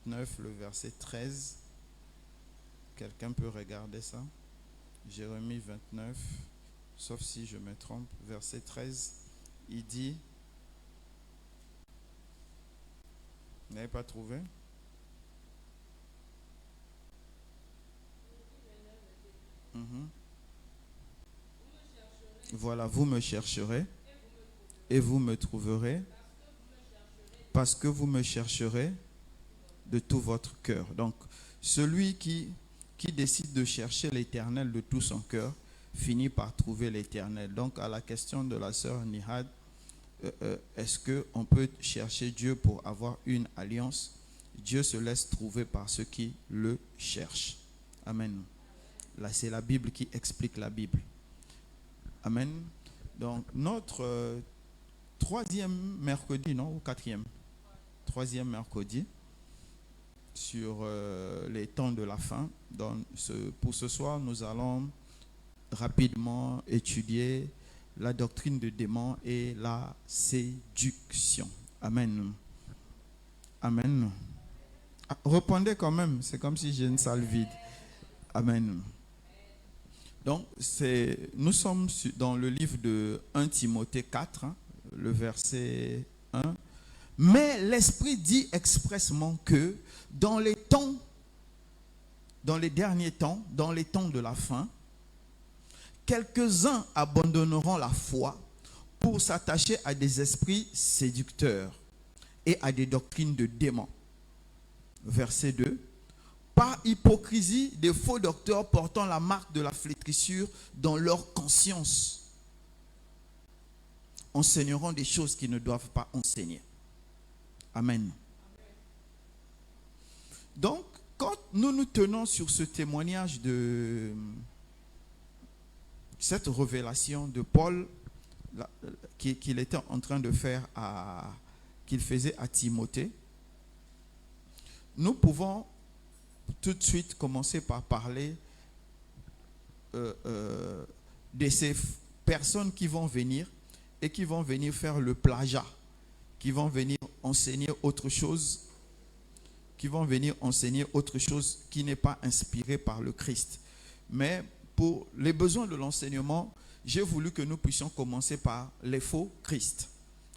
29, le verset 13. Quelqu'un peut regarder ça? Jérémie 29, sauf si je me trompe, verset 13. Il dit, vous n'avez pas trouvé? Voilà, vous me chercherez et vous me trouverez parce que vous me chercherez de tout votre cœur. Donc, celui qui décide de chercher l'Éternel de tout son cœur finit par trouver l'Éternel. Donc, à la question de la sœur Nihad, est-ce qu'on peut chercher Dieu pour avoir une alliance? Dieu se laisse trouver par ceux qui le cherchent. Amen. Là, c'est la Bible qui explique la Bible. Amen. Donc, notre troisième mercredi, non, ou quatrième? Troisième mercredi sur les temps de la fin. Donc, pour ce soir, nous allons rapidement étudier la doctrine de démons et la séduction. Amen. Amen. Ah, répondez quand même, c'est comme si j'ai une salle vide. Amen. Donc, nous sommes dans le livre de 1 Timothée 4, le verset 1. Mais l'Esprit dit expressement que dans les derniers temps, dans les temps de la fin, quelques-uns abandonneront la foi pour s'attacher à des esprits séducteurs et à des doctrines de démons. Verset 2. Par hypocrisie, des faux docteurs portant la marque de la flétrissure dans leur conscience enseigneront des choses qu'ils ne doivent pas enseigner. Amen. Donc, quand nous nous tenons sur ce témoignage de cette révélation de Paul qu'il était en train de faire qu'il faisait à Timothée, nous pouvons tout de suite commencer par parler de ces personnes qui vont venir et qui vont venir faire le plagiat, qui vont venir enseigner autre chose, qui n'est pas inspiré par le Christ. Mais pour les besoins de l'enseignement, j'ai voulu que nous puissions commencer par les faux Christ,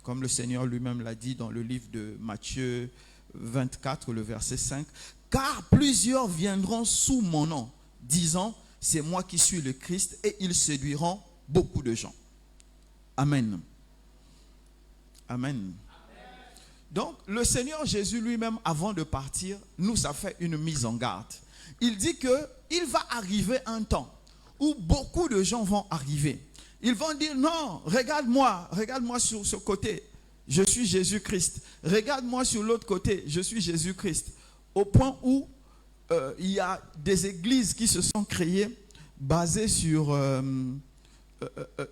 comme le Seigneur lui-même l'a dit dans le livre de Matthieu 24, le verset 5. Car plusieurs viendront sous mon nom, disant, c'est moi qui suis le Christ, et ils séduiront beaucoup de gens. Amen. Amen. Donc, le Seigneur Jésus lui-même, avant de partir, nous a fait une mise en garde. Il dit qu'il va arriver un temps où beaucoup de gens vont arriver. Ils vont dire, non, regarde-moi sur ce côté, je suis Jésus-Christ. Regarde-moi sur l'autre côté, je suis Jésus-Christ. Au point où il y a des églises qui se sont créées basées sur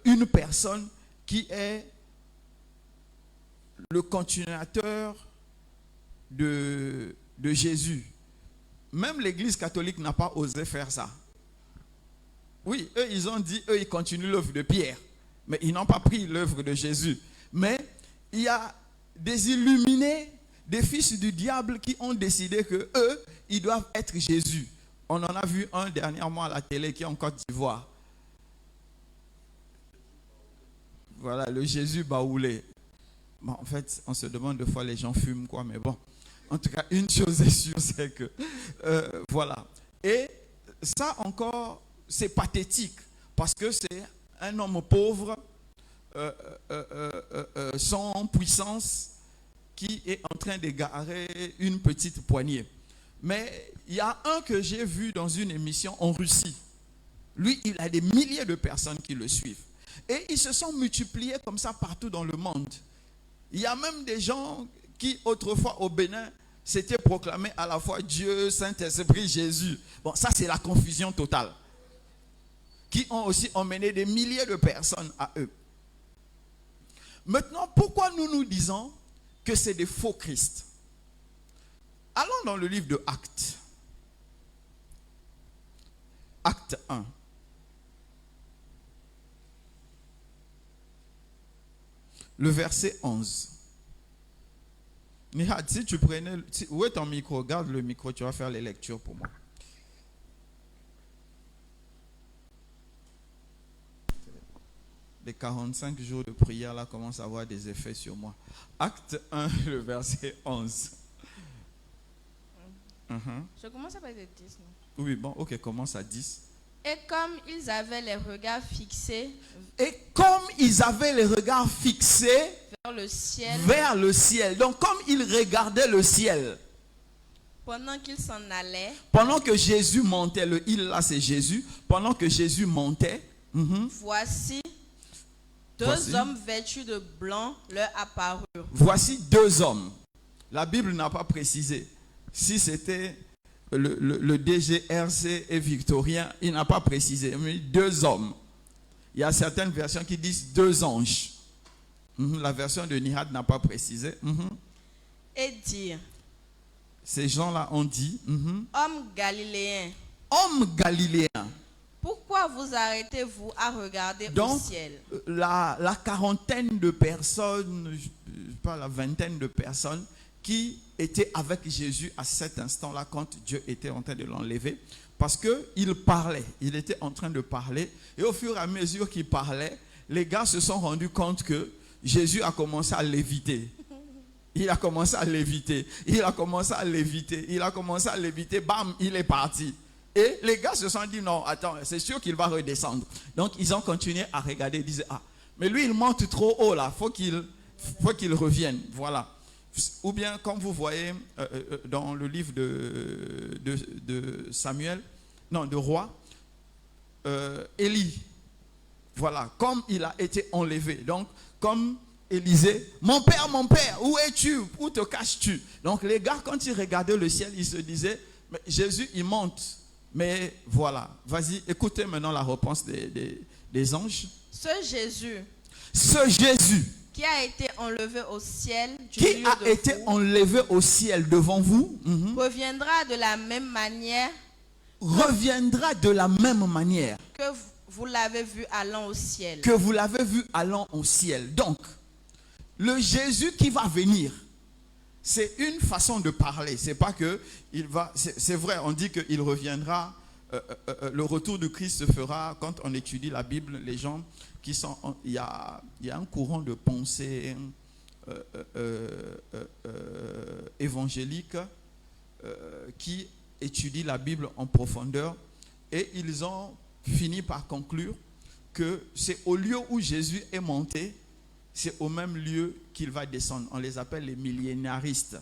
une personne qui est le continuateur de Jésus. Même l'église catholique n'a pas osé faire ça. Oui, eux, ils ont dit, ils continuent l'œuvre de Pierre. Mais ils n'ont pas pris l'œuvre de Jésus. Mais il y a des illuminés, des fils du diable qui ont décidé que eux, ils doivent être Jésus. On en a vu un dernièrement à la télé qui est en Côte d'Ivoire. Voilà, le Jésus baoulé. Bon, en fait, on se demande des fois les gens fument quoi, mais bon. En tout cas, une chose est sûre, c'est que voilà. Et ça encore, c'est pathétique parce que c'est un homme pauvre, sans puissance, qui est en train d'égarer une petite poignée. Mais il y a un que j'ai vu dans une émission en Russie. Lui, il a des milliers de personnes qui le suivent. Et ils se sont multipliés comme ça partout dans le monde. Il y a même des gens qui, autrefois au Bénin, s'étaient proclamés à la fois Dieu, Saint-Esprit, Jésus. Bon, ça c'est la confusion totale. Qui ont aussi emmené des milliers de personnes à eux. Maintenant, pourquoi nous disons que c'est des faux Christ? Allons dans le livre de Actes. Acte 1. Le verset 11. Nihad, si tu prenais... où est ton micro? Garde le micro, tu vas faire les lectures pour moi. Les 45 jours de prière là commencent à avoir des effets sur moi. Acte 1, le verset 11. Je commence à parler de 10. Non? Oui, bon, ok, commence à 10. Et comme ils avaient les regards fixés vers le ciel. Donc, comme ils regardaient le ciel, pendant qu'ils s'en allaient, pendant que Jésus montait, le il là c'est Jésus, pendant que Jésus montait, voici deux hommes vêtus de blanc leur apparurent. Voici deux hommes. La Bible n'a pas précisé si c'était le DGRC et Victorien, il n'a pas précisé, mais deux hommes. Il y a certaines versions qui disent deux anges. La version de Nihad n'a pas précisé. Et dire, ces gens-là ont dit, hommes galiléens, pourquoi vous arrêtez-vous à regarder au ciel? La quarantaine de personnes, pas la vingtaine de personnes qui étaient avec Jésus à cet instant-là quand Dieu était en train de l'enlever, parce qu'il parlait, il était en train de parler, et au fur et à mesure qu'il parlait, les gars se sont rendus compte que Jésus a commencé à léviter. Il a commencé à léviter, bam, il est parti. Et les gars se sont dit, non, attends, c'est sûr qu'il va redescendre. Donc, ils ont continué à regarder, ils disaient, ah, mais lui, il monte trop haut là, faut qu'il revienne, voilà. Ou bien, comme vous voyez dans le livre de Samuel, non, de roi, Élie, voilà, comme il a été enlevé. Donc, comme Élisée, mon père, où es-tu? Où te caches-tu? Donc, les gars, quand ils regardaient le ciel, ils se disaient, mais Jésus, il monte. Mais voilà, vas-y, écoutez maintenant la réponse des anges. Ce Jésus qui a été enlevé au ciel devant vous, reviendra de la même manière que vous l'avez vu allant au ciel. Donc, le Jésus qui va venir, c'est une façon de parler. C'est pas que il va. C'est vrai, on dit qu'il reviendra. Le retour de Christ se fera quand on étudie la Bible. Les gens qui sont, il y a un courant de pensée évangélique qui étudie la Bible en profondeur, et ils ont fini par conclure que c'est au lieu où Jésus est monté, c'est au même lieu qu'il va descendre. On les appelle les millénaristes.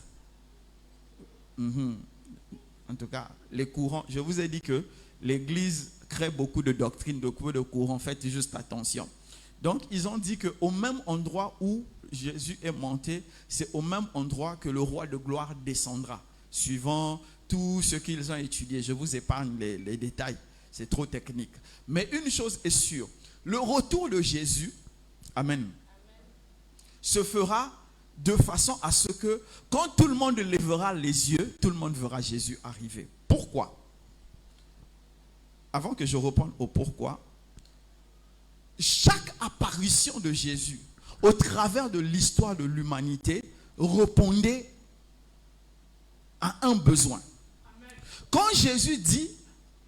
En tout cas, les courants. Je vous ai dit que l'Église crée beaucoup de doctrines, beaucoup de courants. Faites juste attention. Donc, ils ont dit qu'au même endroit où Jésus est monté, c'est au même endroit que le roi de gloire descendra. Suivant tout ce qu'ils ont étudié. Je vous épargne les détails. C'est trop technique. Mais une chose est sûre. Le retour de Jésus, amen, se fera de façon à ce que quand tout le monde lèvera les yeux, tout le monde verra Jésus arriver. Pourquoi? Avant que je réponde au pourquoi, chaque apparition de Jésus au travers de l'histoire de l'humanité répondait à un besoin. Quand Jésus dit,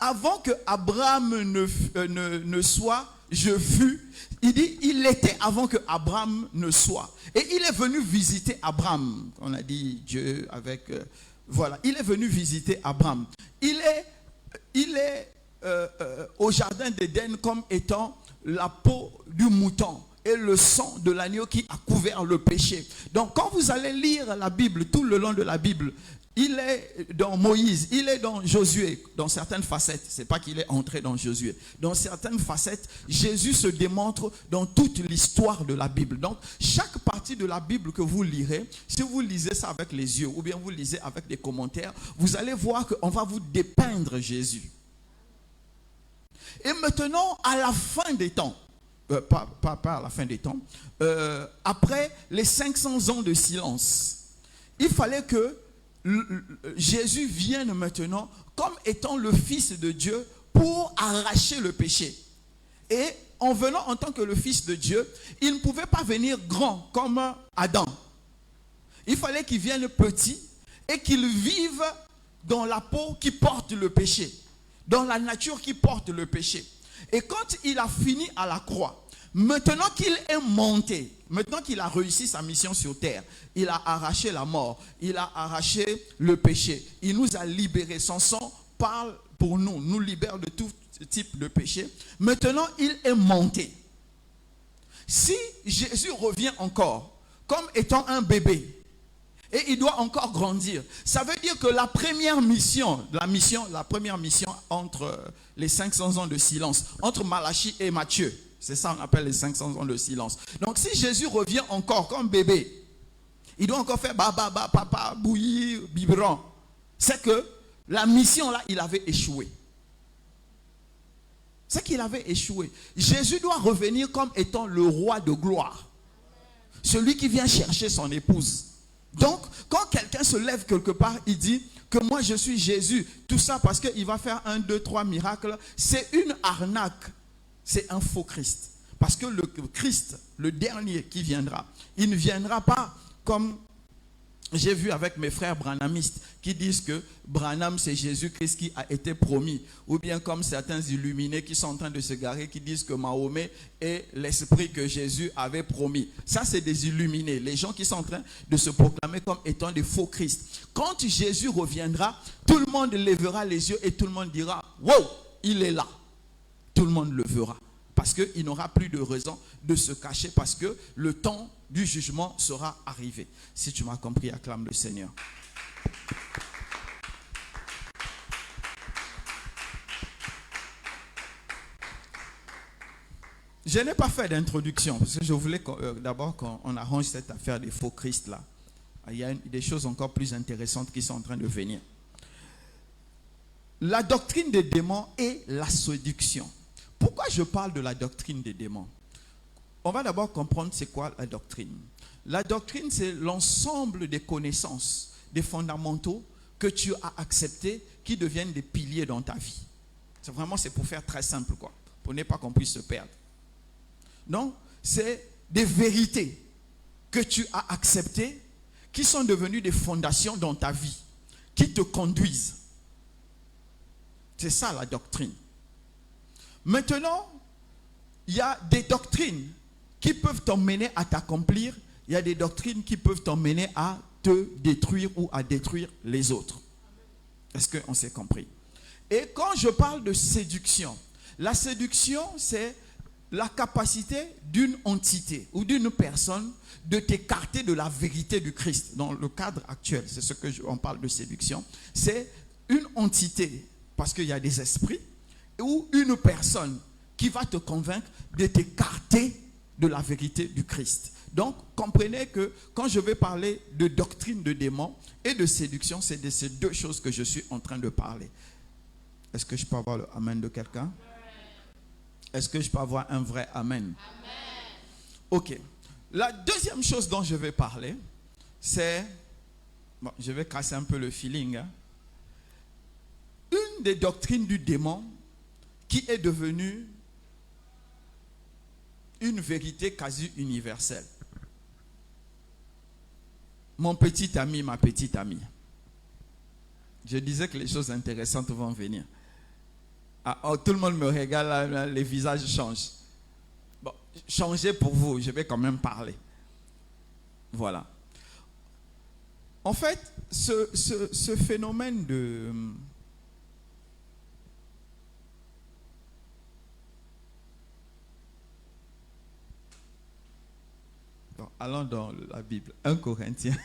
avant que Abraham ne soit, je fus, il dit, il était avant que Abraham ne soit. Et il est venu visiter Abraham. On a dit Dieu avec... voilà, il est venu visiter Abraham. Il est au jardin d'Éden comme étant la peau du mouton et le sang de l'agneau qui a couvert le péché. Donc quand vous allez lire la Bible, tout le long de la Bible, il est dans Moïse, il est dans Josué, dans certaines facettes. Ce n'est pas qu'il est entré dans Josué. Dans certaines facettes, Jésus se démontre dans toute l'histoire de la Bible. Donc, chaque partie de la Bible que vous lirez, si vous lisez ça avec les yeux, ou bien vous lisez avec des commentaires, vous allez voir qu'on va vous dépeindre Jésus. Et maintenant, à la fin des temps, pas à la fin des temps, après les 500 ans de silence, il fallait que Jésus vienne maintenant comme étant le Fils de Dieu pour arracher le péché. Et en venant en tant que le Fils de Dieu, il ne pouvait pas venir grand comme Adam. Il fallait qu'il vienne petit et qu'il vive dans la peau qui porte le péché, dans la nature qui porte le péché. Et quand il a fini à la croix, maintenant qu'il est monté, maintenant qu'il a réussi sa mission sur terre, il a arraché la mort, il a arraché le péché, il nous a libérés. Son sang parle pour nous, nous libère de tout type de péché. Maintenant, il est monté. Si Jésus revient encore comme étant un bébé, et il doit encore grandir, ça veut dire que la première mission entre les 500 ans de silence, entre Malachie et Matthieu, c'est ça qu'on appelle les 500 ans de silence. Donc si Jésus revient encore comme bébé, il doit encore faire baba, papa, bouilli, biberon. C'est que la mission là, il avait échoué. C'est qu'il avait échoué. Jésus doit revenir comme étant le roi de gloire. Celui qui vient chercher son épouse. Donc, quand quelqu'un se lève quelque part, il dit que moi je suis Jésus. Tout ça parce qu'il va faire 1, 2, 3 miracles. C'est une arnaque. C'est un faux Christ. Parce que le Christ, le dernier qui viendra, il ne viendra pas comme j'ai vu avec mes frères branhamistes qui disent que Branham c'est Jésus-Christ qui a été promis. Ou bien comme certains illuminés qui sont en train de se garer qui disent que Mahomet est l'esprit que Jésus avait promis. Ça c'est des illuminés. Les gens qui sont en train de se proclamer comme étant des faux Christ. Quand Jésus reviendra, tout le monde lèvera les yeux et tout le monde dira « Wow, il est là ». Tout le monde le verra. Parce qu'il n'aura plus de raison de se cacher parce que le temps du jugement sera arrivé. Si tu m'as compris, acclame le Seigneur. Je n'ai pas fait d'introduction parce que je voulais d'abord qu'on arrange cette affaire des faux Christ là. Il y a des choses encore plus intéressantes qui sont en train de venir. La doctrine des démons et la séduction. Pourquoi je parle de la doctrine des démons? On va d'abord comprendre c'est quoi la doctrine. La doctrine, c'est l'ensemble des connaissances, des fondamentaux que tu as acceptés qui deviennent des piliers dans ta vie. C'est pour faire très simple, quoi, pour ne pas qu'on puisse se perdre. Donc, c'est des vérités que tu as acceptées qui sont devenues des fondations dans ta vie, qui te conduisent. C'est ça la doctrine. Maintenant, il y a des doctrines qui peuvent t'emmener à t'accomplir. Il y a des doctrines qui peuvent t'emmener à te détruire ou à détruire les autres. Est-ce qu'on s'est compris? Et quand je parle de séduction, la séduction, c'est la capacité d'une entité ou d'une personne de t'écarter de la vérité du Christ. Dans le cadre actuel, c'est ce que on parle de séduction. C'est une entité, parce qu'il y a des esprits, ou une personne qui va te convaincre de t'écarter de la vérité du Christ. Donc, comprenez que quand je vais parler de doctrine de démons et de séduction, c'est de ces deux choses que je suis en train de parler. Est-ce que je peux avoir le amen de quelqu'un? Est-ce que je peux avoir un vrai amen? Amen. Ok. La deuxième chose dont je vais parler, c'est... Bon, je vais casser un peu le feeling. Une des doctrines du démon qui est devenue une vérité quasi universelle. Mon petit ami, ma petite amie. Je disais que les choses intéressantes vont venir. Ah, oh, tout le monde me regarde, là, les visages changent. Bon, changez pour vous, je vais quand même parler. Voilà. En fait, ce phénomène de... Bon, allons dans la Bible. 1 Corinthiens.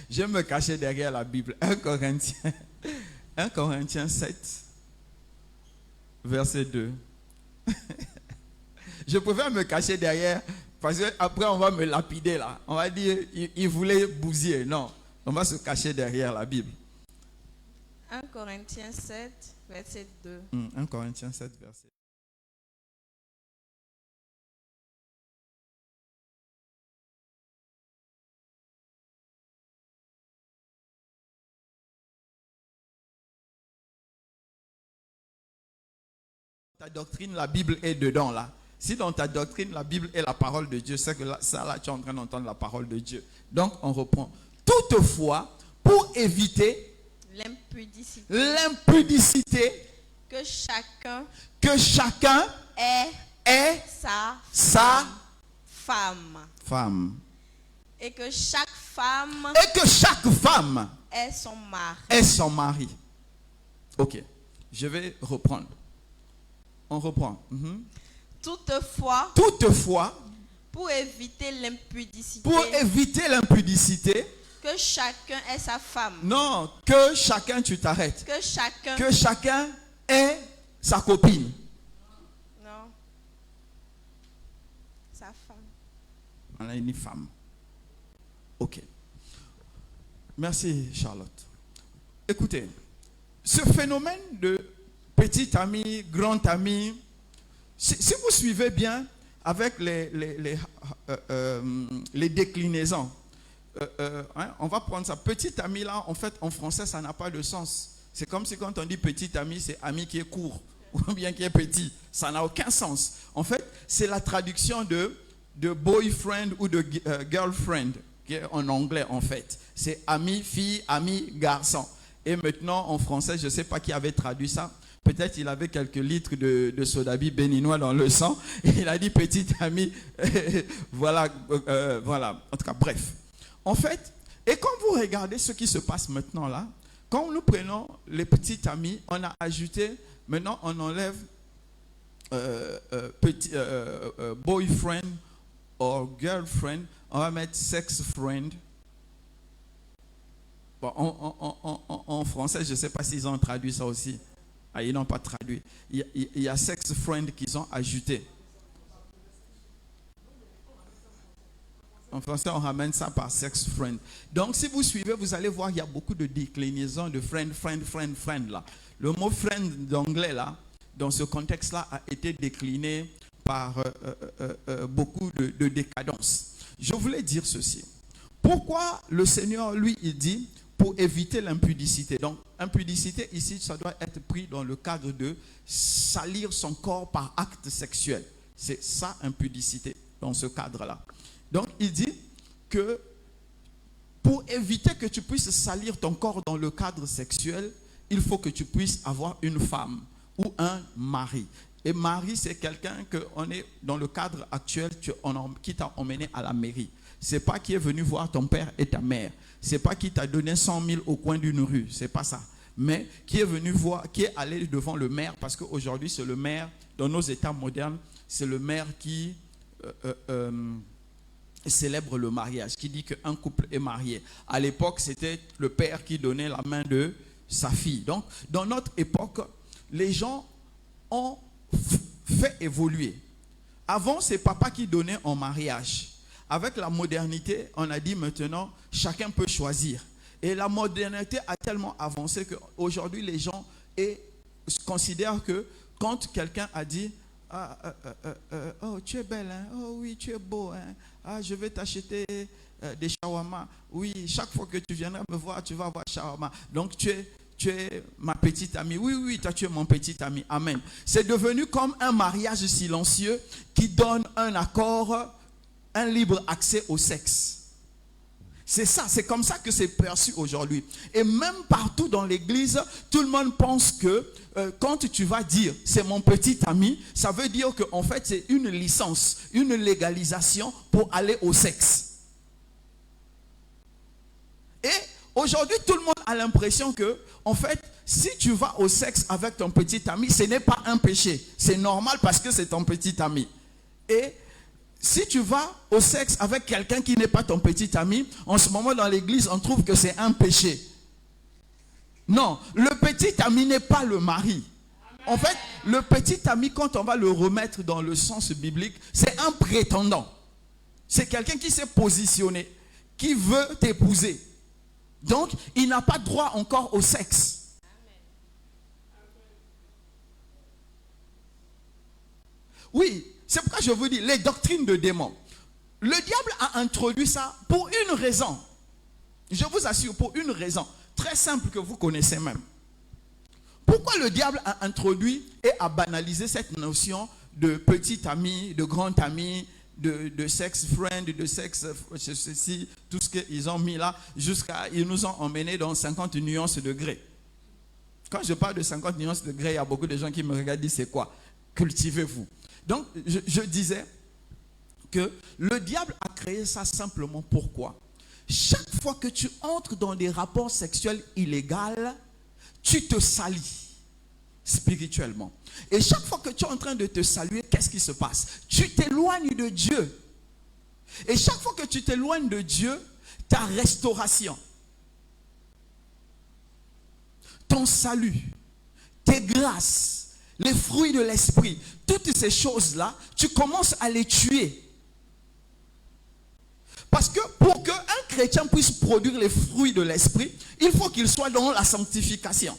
Je vais me cacher derrière la Bible. 1 Corinthiens 7. Verset 2. Je préfère me cacher derrière parce qu'après on va me lapider là. On va dire il voulait bousiller. Non, on va se cacher derrière la Bible. 1 Corinthiens 7, verset 2. 1 Corinthiens 7, verset 2. Ta doctrine, la Bible est dedans là. Si dans ta doctrine, la Bible est la parole de Dieu, c'est que là, ça, là, tu es en train d'entendre la parole de Dieu. Donc, on reprend. Toutefois, pour éviter l'impudicité, que chacun ait sa femme. Et que chaque femme ait son mari. Ok, je vais reprendre. On reprend. Toutefois, pour éviter l'impudicité, que chacun ait sa femme. Non, que chacun, tu t'arrêtes. Que chacun ait sa copine. Non. Sa femme. On a une femme. Ok. Merci, Charlotte. Écoutez, ce phénomène de petit ami, grand ami, si vous suivez bien avec les déclinaisons, on va prendre ça. Petit ami là, en fait, en français, ça n'a pas de sens. C'est comme si quand on dit petit ami, c'est ami qui est court ou bien qui est petit. Ça n'a aucun sens. En fait, c'est la traduction de boyfriend ou de girlfriend, qui est en anglais en fait. C'est ami fille, ami garçon. Et maintenant, en français, je ne sais pas qui avait traduit ça. Peut-être il avait quelques litres de sodabi béninois dans le sang. Et il a dit petit ami. Voilà. En tout cas, bref. En fait, et quand vous regardez ce qui se passe maintenant là, quand nous prenons les petits amis, on a ajouté, maintenant on enlève boyfriend ou girlfriend, on va mettre sex friend. Bon, en français, je ne sais pas s'ils ont traduit ça aussi. Ah, ils n'ont pas traduit. Il y a sex friend qu'ils ont ajouté. En français, on ramène ça par sex friend. Donc, si vous suivez, vous allez voir, il y a beaucoup de déclinaisons de friend là. Le mot friend d'anglais là, dans ce contexte-là, a été décliné par beaucoup de décadence. Je voulais dire ceci. Pourquoi le Seigneur, lui, il dit, pour éviter l'impudicité. Donc, impudicité, ici, ça doit être pris dans le cadre de salir son corps par acte sexuel. C'est ça, impudicité, dans ce cadre-là. Donc, il dit que pour éviter que tu puisses salir ton corps dans le cadre sexuel, il faut que tu puisses avoir une femme ou un mari. Et mari, c'est quelqu'un qu'on est dans le cadre actuel qui t'a emmené à la mairie. C'est pas qui est venu voir ton père et ta mère. C'est pas qui t'a donné 100 000 au coin d'une rue. C'est pas ça. Mais qui est venu voir, qui est allé devant le maire, parce qu'aujourd'hui, c'est le maire, dans nos États modernes, c'est le maire qui célèbre le mariage, qui dit qu'un couple est marié. À l'époque, c'était le père qui donnait la main de sa fille. Donc, dans notre époque, les gens ont fait évoluer. Avant, c'est papa qui donnait en mariage. Avec la modernité, on a dit maintenant, chacun peut choisir. Et la modernité a tellement avancé qu'aujourd'hui, les gens considèrent que quand quelqu'un a dit « Oh, tu es belle, hein? Oh oui, tu es beau, hein? Ah, je vais t'acheter des shawarma. Oui, chaque fois que tu viendras me voir, tu vas avoir shawarma. Donc, tu es ma petite amie. Oui, toi, tu es mon petit ami. Amen. » C'est devenu comme un mariage silencieux qui donne un accord, un libre accès au sexe. C'est ça, c'est comme ça que c'est perçu aujourd'hui. Et même partout dans l'église, tout le monde pense que quand tu vas dire c'est mon petit ami, ça veut dire qu'en fait c'est une licence, une légalisation pour aller au sexe. Et aujourd'hui, tout le monde a l'impression que, en fait, si tu vas au sexe avec ton petit ami, ce n'est pas un péché. C'est normal parce que c'est ton petit ami. Et si tu vas au sexe avec quelqu'un qui n'est pas ton petit ami, en ce moment dans l'église, on trouve que c'est un péché. Non, le petit ami n'est pas le mari. En fait, le petit ami, quand on va le remettre dans le sens biblique, c'est un prétendant. C'est quelqu'un qui s'est positionné, qui veut t'épouser. Donc, il n'a pas droit encore au sexe. Oui. C'est pourquoi je vous dis, les doctrines de démons. Le diable a introduit ça pour une raison. Je vous assure, pour une raison très simple que vous connaissez même. Pourquoi le diable a introduit et a banalisé cette notion de petit ami, de grand ami, de sex friend, de sex, ceci, tout ce qu'ils ont mis là, jusqu'à, ils nous ont emmenés dans 50 nuances de gré. Quand je parle de 50 nuances de gré, il y a beaucoup de gens qui me regardent et disent, c'est quoi? Cultivez-vous. Donc, je disais que le diable a créé ça simplement pourquoi? Chaque fois que tu entres dans des rapports sexuels illégaux, tu te salis spirituellement. Et chaque fois que tu es en train de te saluer, qu'est-ce qui se passe? Tu t'éloignes de Dieu. Et chaque fois que tu t'éloignes de Dieu, ta restauration, ton salut, tes grâces, les fruits de l'esprit, toutes ces choses-là, tu commences à les tuer. Parce que pour qu'un chrétien puisse produire les fruits de l'esprit, il faut qu'il soit dans la sanctification.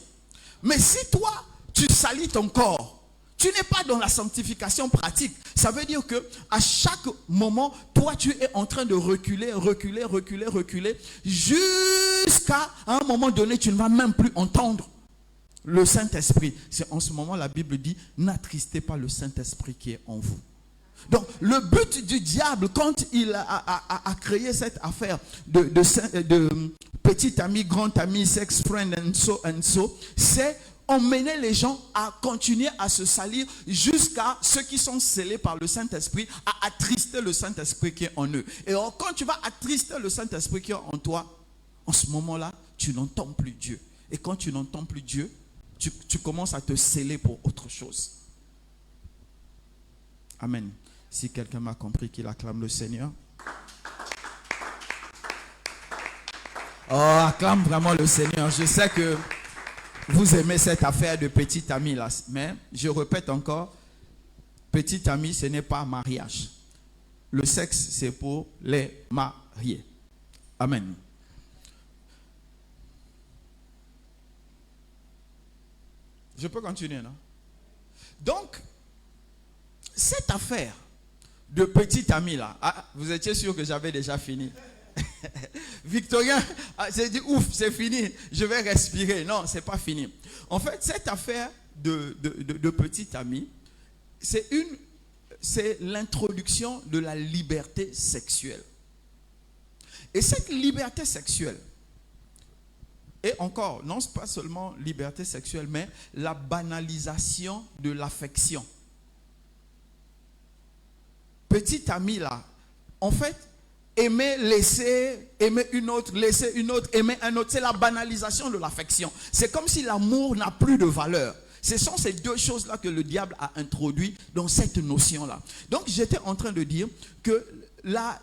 Mais si toi, tu salis ton corps, tu n'es pas dans la sanctification pratique, ça veut dire que à chaque moment, toi, tu es en train de reculer, jusqu'à un moment donné, tu ne vas même plus entendre le Saint-Esprit. C'est en ce moment, la Bible dit, n'attristez pas le Saint-Esprit qui est en vous. Donc, le but du diable, quand il a créé cette affaire de petit ami, grand ami, sex friend, and so, c'est emmener les gens à continuer à se salir jusqu'à ceux qui sont scellés par le Saint-Esprit, à attrister le Saint-Esprit qui est en eux. Et alors, quand tu vas attrister le Saint-Esprit qui est en toi, en ce moment-là, tu n'entends plus Dieu. Et quand tu n'entends plus Dieu, tu commences à te sceller pour autre chose. Amen. Si quelqu'un m'a compris, qu'il acclame le Seigneur. Oh, acclame vraiment le Seigneur. Je sais que vous aimez cette affaire de petit ami là. Mais je répète encore, petit ami, ce n'est pas mariage. Le sexe, c'est pour les mariés. Amen. Je peux continuer, non? Donc, cette affaire de petit ami là, vous étiez sûr que j'avais déjà fini. Victorien s'est dit, ouf, c'est fini, je vais respirer. Non, c'est pas fini. En fait, cette affaire de petit ami, c'est l'introduction de la liberté sexuelle. Et cette liberté sexuelle, et encore, non, c'est pas seulement liberté sexuelle, mais la banalisation de l'affection. Petit ami là, en fait, aimer, laisser, aimer une autre, laisser une autre, aimer un autre, c'est la banalisation de l'affection. C'est comme si l'amour n'a plus de valeur. Ce sont ces deux choses-là que le diable a introduit dans cette notion-là. Donc j'étais en train de dire que la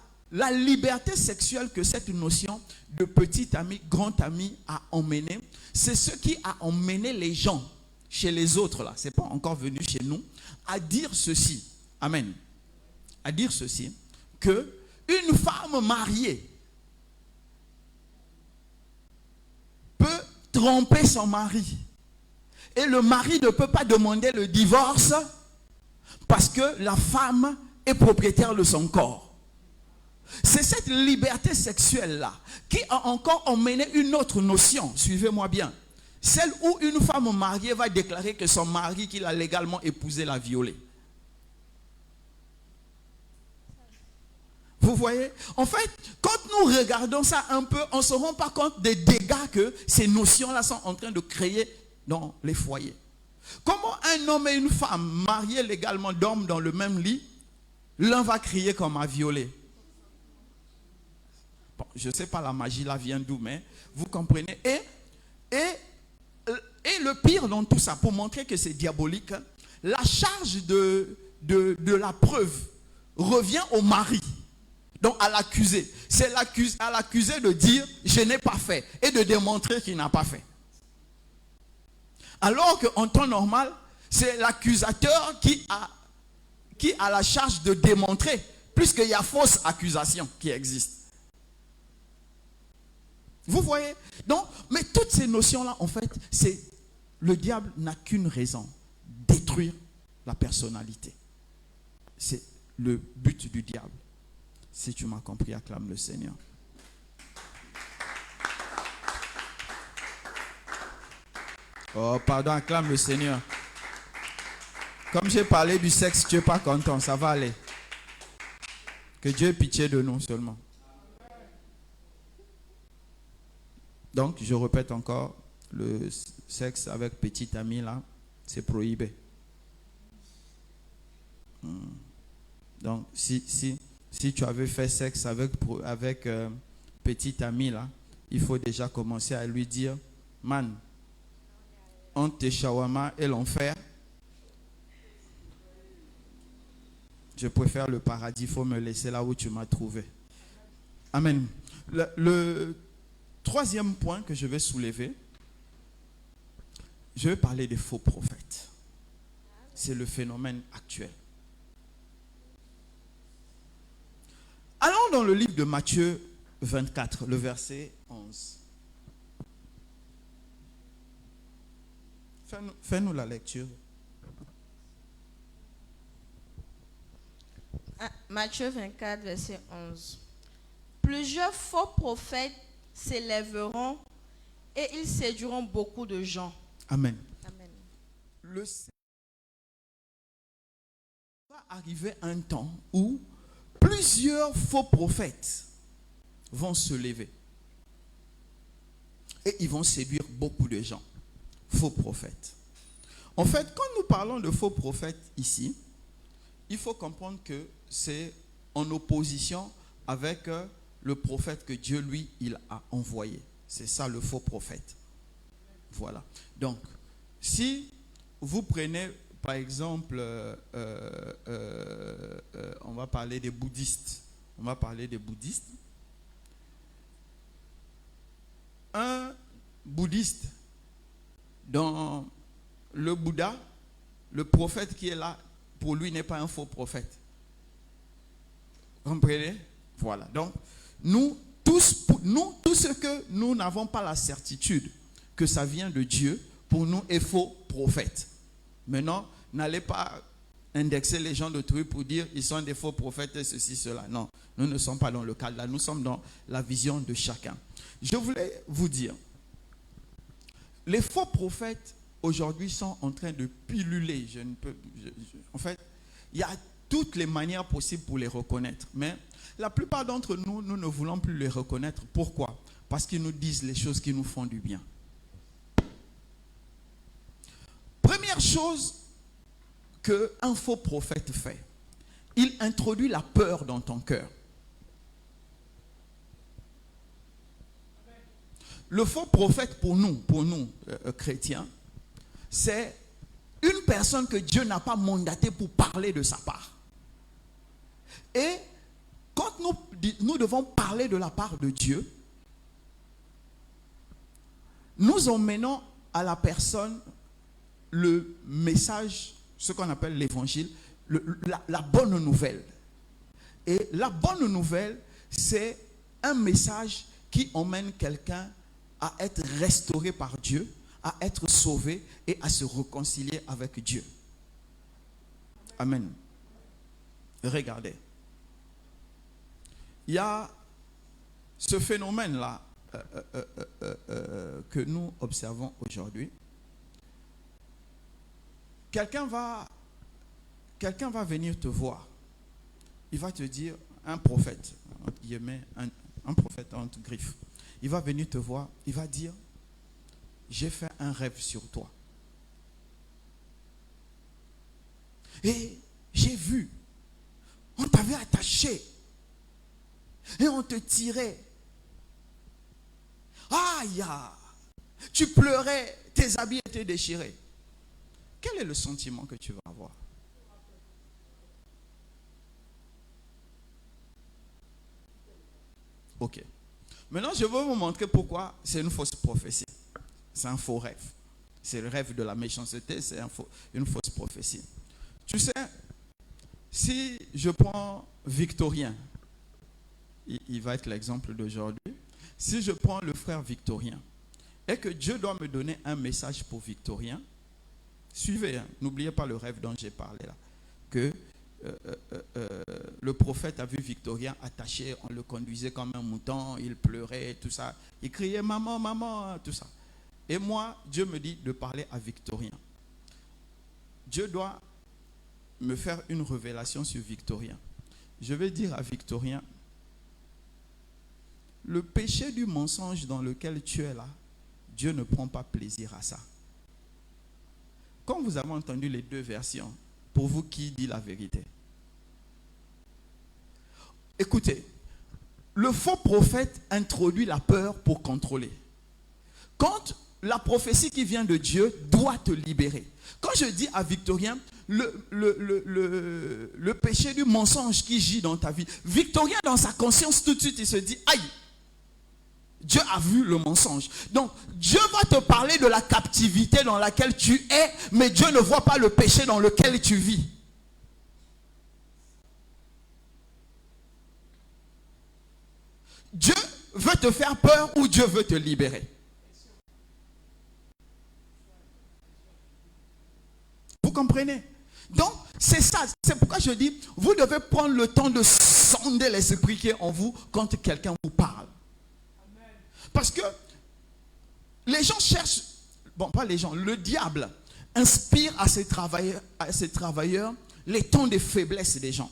liberté sexuelle que cette notion de petit ami, grand ami a emmené, c'est ce qui a emmené les gens chez les autres là, c'est pas encore venu chez nous, à dire ceci. Amen. À dire ceci, que une femme mariée peut tromper son mari. Et le mari ne peut pas demander le divorce parce que la femme est propriétaire de son corps. C'est cette liberté sexuelle-là qui a encore emmené une autre notion, suivez-moi bien. Celle où une femme mariée va déclarer que son mari qu'il a légalement épousé l'a violée. Vous voyez? En fait, quand nous regardons ça un peu, on ne se rend pas compte des dégâts que ces notions-là sont en train de créer dans les foyers. Comment un homme et une femme mariés légalement dorment dans le même lit, l'un va crier qu'on m'a violé. Bon, je ne sais pas la magie là vient d'où, mais vous comprenez. Et le pire dans tout ça, pour montrer que c'est diabolique, la charge de la preuve revient au mari. Donc à l'accusé. C'est à l'accusé de dire « je n'ai pas fait » et de démontrer qu'il n'a pas fait. Alors qu'en temps normal, c'est l'accusateur qui a la charge de démontrer, puisqu'il y a fausse accusation qui existe. Vous voyez? Donc, mais toutes ces notions-là, en fait, c'est le diable n'a qu'une raison, détruire la personnalité. C'est le but du diable. Si tu m'as compris, acclame le Seigneur. Oh, pardon, acclame le Seigneur. Comme j'ai parlé du sexe, tu n'es pas content, ça va aller. Que Dieu ait pitié de nous seulement. Donc, je répète encore, le sexe avec petite amie, là, c'est prohibé. Donc, si tu avais fait sexe avec petite amie, là, il faut déjà commencer à lui dire, man, entre tes shawarma et l'enfer, je préfère le paradis, il faut me laisser là où tu m'as trouvé. Amen. Le troisième point que je vais soulever, je vais parler des faux prophètes. C'est le phénomène actuel. Allons dans le livre de Matthieu 24, le verset 11. Fais-nous la lecture. Matthieu 24, verset 11. Plusieurs faux prophètes s'élèveront et ils séduiront beaucoup de gens. Amen. Amen. Va arriver un temps où plusieurs faux prophètes vont se lever. Et ils vont séduire beaucoup de gens. Faux prophètes. En fait, quand nous parlons de faux prophètes ici, il faut comprendre que c'est en opposition avec le prophète que Dieu, lui, il a envoyé. C'est ça le faux prophète. Voilà. Donc, si vous prenez, par exemple, on va parler des bouddhistes. On va parler des bouddhistes. Un bouddhiste, dans le Bouddha, le prophète qui est là, pour lui n'est pas un faux prophète. Vous comprenez? Voilà. Donc, tout ce que nous n'avons pas la certitude que ça vient de Dieu, pour nous est faux prophète. Maintenant, n'allez pas indexer les gens de trucs pour dire ils sont des faux prophètes et ceci, cela. Non, nous ne sommes pas dans le cadre là. Nous sommes dans la vision de chacun. Je voulais vous dire, les faux prophètes aujourd'hui sont en train de piluler. En fait, il y a toutes les manières possibles pour les reconnaître. Mais la plupart d'entre nous, nous ne voulons plus les reconnaître. Pourquoi? Parce qu'ils nous disent les choses qui nous font du bien. Première chose qu'un faux prophète fait, il introduit la peur dans ton cœur. Le faux prophète pour nous chrétiens, c'est une personne que Dieu n'a pas mandatée pour parler de sa part. Et quand nous devons parler de la part de Dieu, nous emmenons à la personne le message, ce qu'on appelle l'évangile, la bonne nouvelle. Et la bonne nouvelle, c'est un message qui emmène quelqu'un à être restauré par Dieu, à être sauvé et à se réconcilier avec Dieu. Amen. Regardez. Il y a ce phénomène-là que nous observons aujourd'hui. Quelqu'un va venir te voir. Il va te dire, un prophète, entre guillemets, un prophète entre griffes. Il va venir te voir, il va dire, j'ai fait un rêve sur toi. Et j'ai vu, on t'avait attaché. Et on te tirait. Aïe! Tu pleurais, tes habits étaient déchirés. Quel est le sentiment que tu vas avoir? Ok. Maintenant, je vais vous montrer pourquoi c'est une fausse prophétie. C'est un faux rêve. C'est le rêve de la méchanceté, c'est une fausse prophétie. Tu sais, si je prends Victorien, il va être l'exemple d'aujourd'hui. Si je prends le frère Victorien et que Dieu doit me donner un message pour Victorien, suivez, hein, n'oubliez pas le rêve dont j'ai parlé là, que le prophète a vu Victorien attaché, on le conduisait comme un mouton, il pleurait, tout ça. Il criait maman, maman, tout ça. Et moi, Dieu me dit de parler à Victorien. Dieu doit me faire une révélation sur Victorien. Je vais dire à Victorien, le péché du mensonge dans lequel tu es là, Dieu ne prend pas plaisir à ça. Quand vous avez entendu les deux versions, pour vous, qui dit la vérité? Écoutez, le faux prophète introduit la peur pour contrôler. Quand la prophétie qui vient de Dieu doit te libérer. Quand je dis à Victorien, le péché du mensonge qui gît dans ta vie, Victorien dans sa conscience tout de suite il se dit, aïe, Dieu a vu le mensonge. Donc Dieu va te parler de la captivité dans laquelle tu es, mais Dieu ne voit pas le péché dans lequel tu vis. Dieu veut te faire peur ou Dieu veut te libérer? Vous comprenez? Donc, c'est ça. C'est pourquoi je dis, vous devez prendre le temps de sonder l'esprit qui est en vous quand quelqu'un vous parle. Parce que les gens cherchent, bon, pas les gens, le diable inspire à ses travailleurs les temps de faiblesse des gens.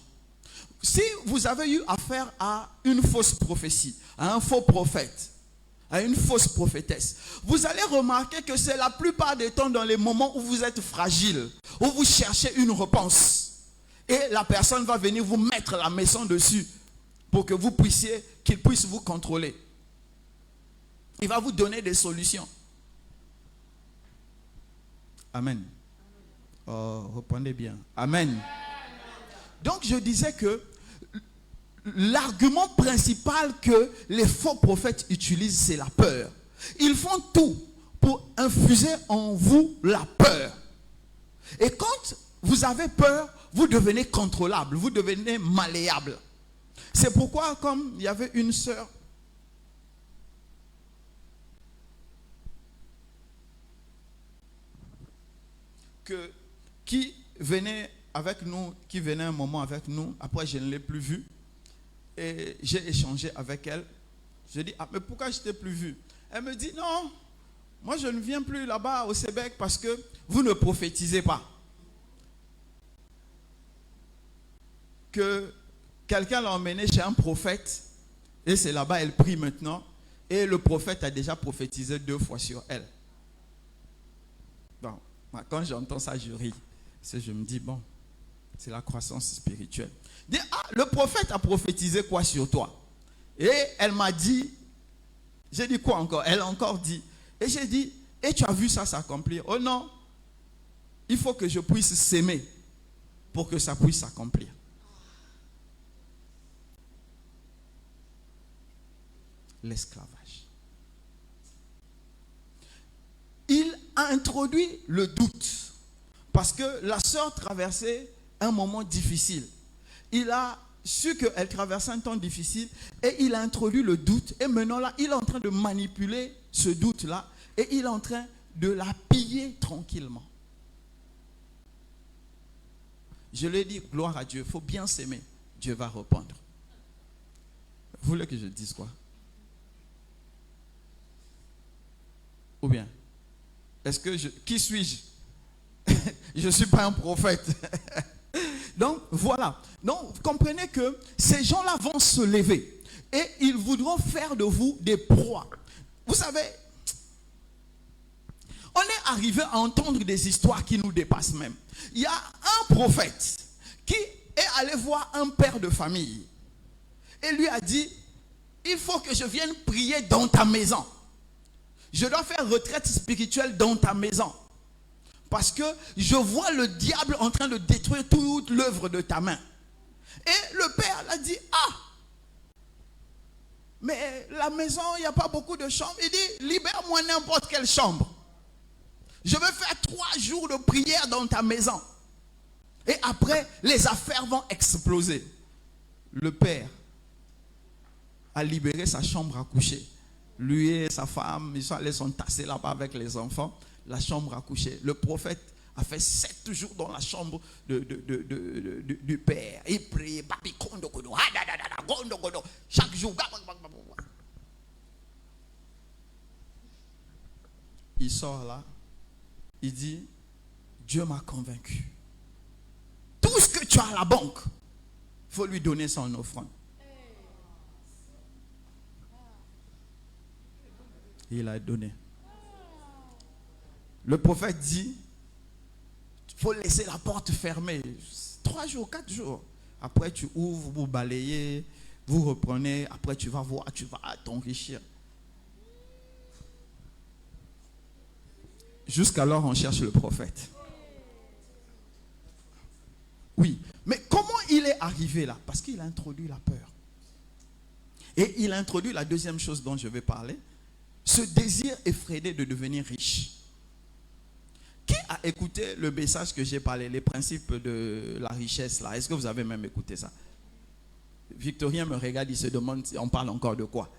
Si vous avez eu affaire à une fausse prophétie, à un faux prophète, à une fausse prophétesse, vous allez remarquer que c'est la plupart des temps dans les moments où vous êtes fragile, où vous cherchez une réponse. Et la personne va venir vous mettre la maison dessus pour que vous puissiez, qu'il puisse vous contrôler. Il va vous donner des solutions. Amen. Oh, répondez bien. Amen. Donc je disais que l'argument principal que les faux prophètes utilisent, c'est la peur. Ils font tout pour infuser en vous la peur. Et quand vous avez peur, vous devenez contrôlable, vous devenez malléable. C'est pourquoi, comme il y avait une sœur qui venait avec nous, qui venait un moment avec nous, après je ne l'ai plus vue, et j'ai échangé avec elle. Je dis, ah, mais pourquoi je ne t'ai plus vue? Elle me dit, non, moi je ne viens plus là-bas au Sébec parce que vous ne prophétisez pas. Que quelqu'un l'a emmené chez un prophète, et c'est là-bas, elle prie maintenant, et le prophète a déjà prophétisé 2 fois sur elle. Bon, quand j'entends ça, je ris. Je me dis, bon, c'est la croissance spirituelle. Dis, ah, le prophète a prophétisé quoi sur toi? Et elle m'a dit, j'ai dit quoi encore? Elle a encore dit, et j'ai dit, et tu as vu ça s'accomplir? Oh non, il faut que je puisse s'aimer pour que ça puisse s'accomplir. L'esclavage. Il a introduit le doute parce que la sœur traversait un moment difficile. Il a su qu'elle traversait un temps difficile et il a introduit le doute. Et maintenant là, il est en train de manipuler ce doute-là et il est en train de la piller tranquillement. Je lui ai dit, gloire à Dieu, il faut bien s'aimer. Dieu va répondre. Vous voulez que je dise quoi? Ou bien, qui suis-je? Je ne suis pas un prophète. Donc, voilà. Donc, vous comprenez que ces gens-là vont se lever et ils voudront faire de vous des proies. Vous savez, on est arrivé à entendre des histoires qui nous dépassent même. Il y a un prophète qui est allé voir un père de famille et lui a dit, il faut que je vienne prier dans ta maison. Je dois faire retraite spirituelle dans ta maison. Parce que je vois le diable en train de détruire toute l'œuvre de ta main. Et le père a dit, ah, mais la maison, il n'y a pas beaucoup de chambres. Il dit, libère-moi n'importe quelle chambre. Je vais faire 3 jours de prière dans ta maison. Et après, les affaires vont exploser. Le père a libéré sa chambre à coucher. Lui et sa femme, ils sont allés s'entasser là-bas avec les enfants. La chambre à coucher. Le prophète a fait 7 jours dans la chambre du père. Il prie. Chaque jour. Il sort là. Il dit, Dieu m'a convaincu. Tout la banque. Il faut lui donner son offrande. Il a donné. Le prophète dit, il faut laisser la porte fermée. 3 jours, 4 jours. Après, tu ouvres, vous balayez, vous reprenez. Après, tu vas voir, tu vas t'enrichir. Jusqu'alors, on cherche le prophète. Oui. Mais comment il est arrivé là? Parce qu'il a introduit la peur. Et il a introduit la deuxième chose dont je vais parler. Ce désir effréné de devenir riche. Qui a écouté le message que j'ai parlé, les principes de la richesse là? Est-ce que vous avez même écouté ça? Victorien me regarde, il se demande si on parle encore de quoi.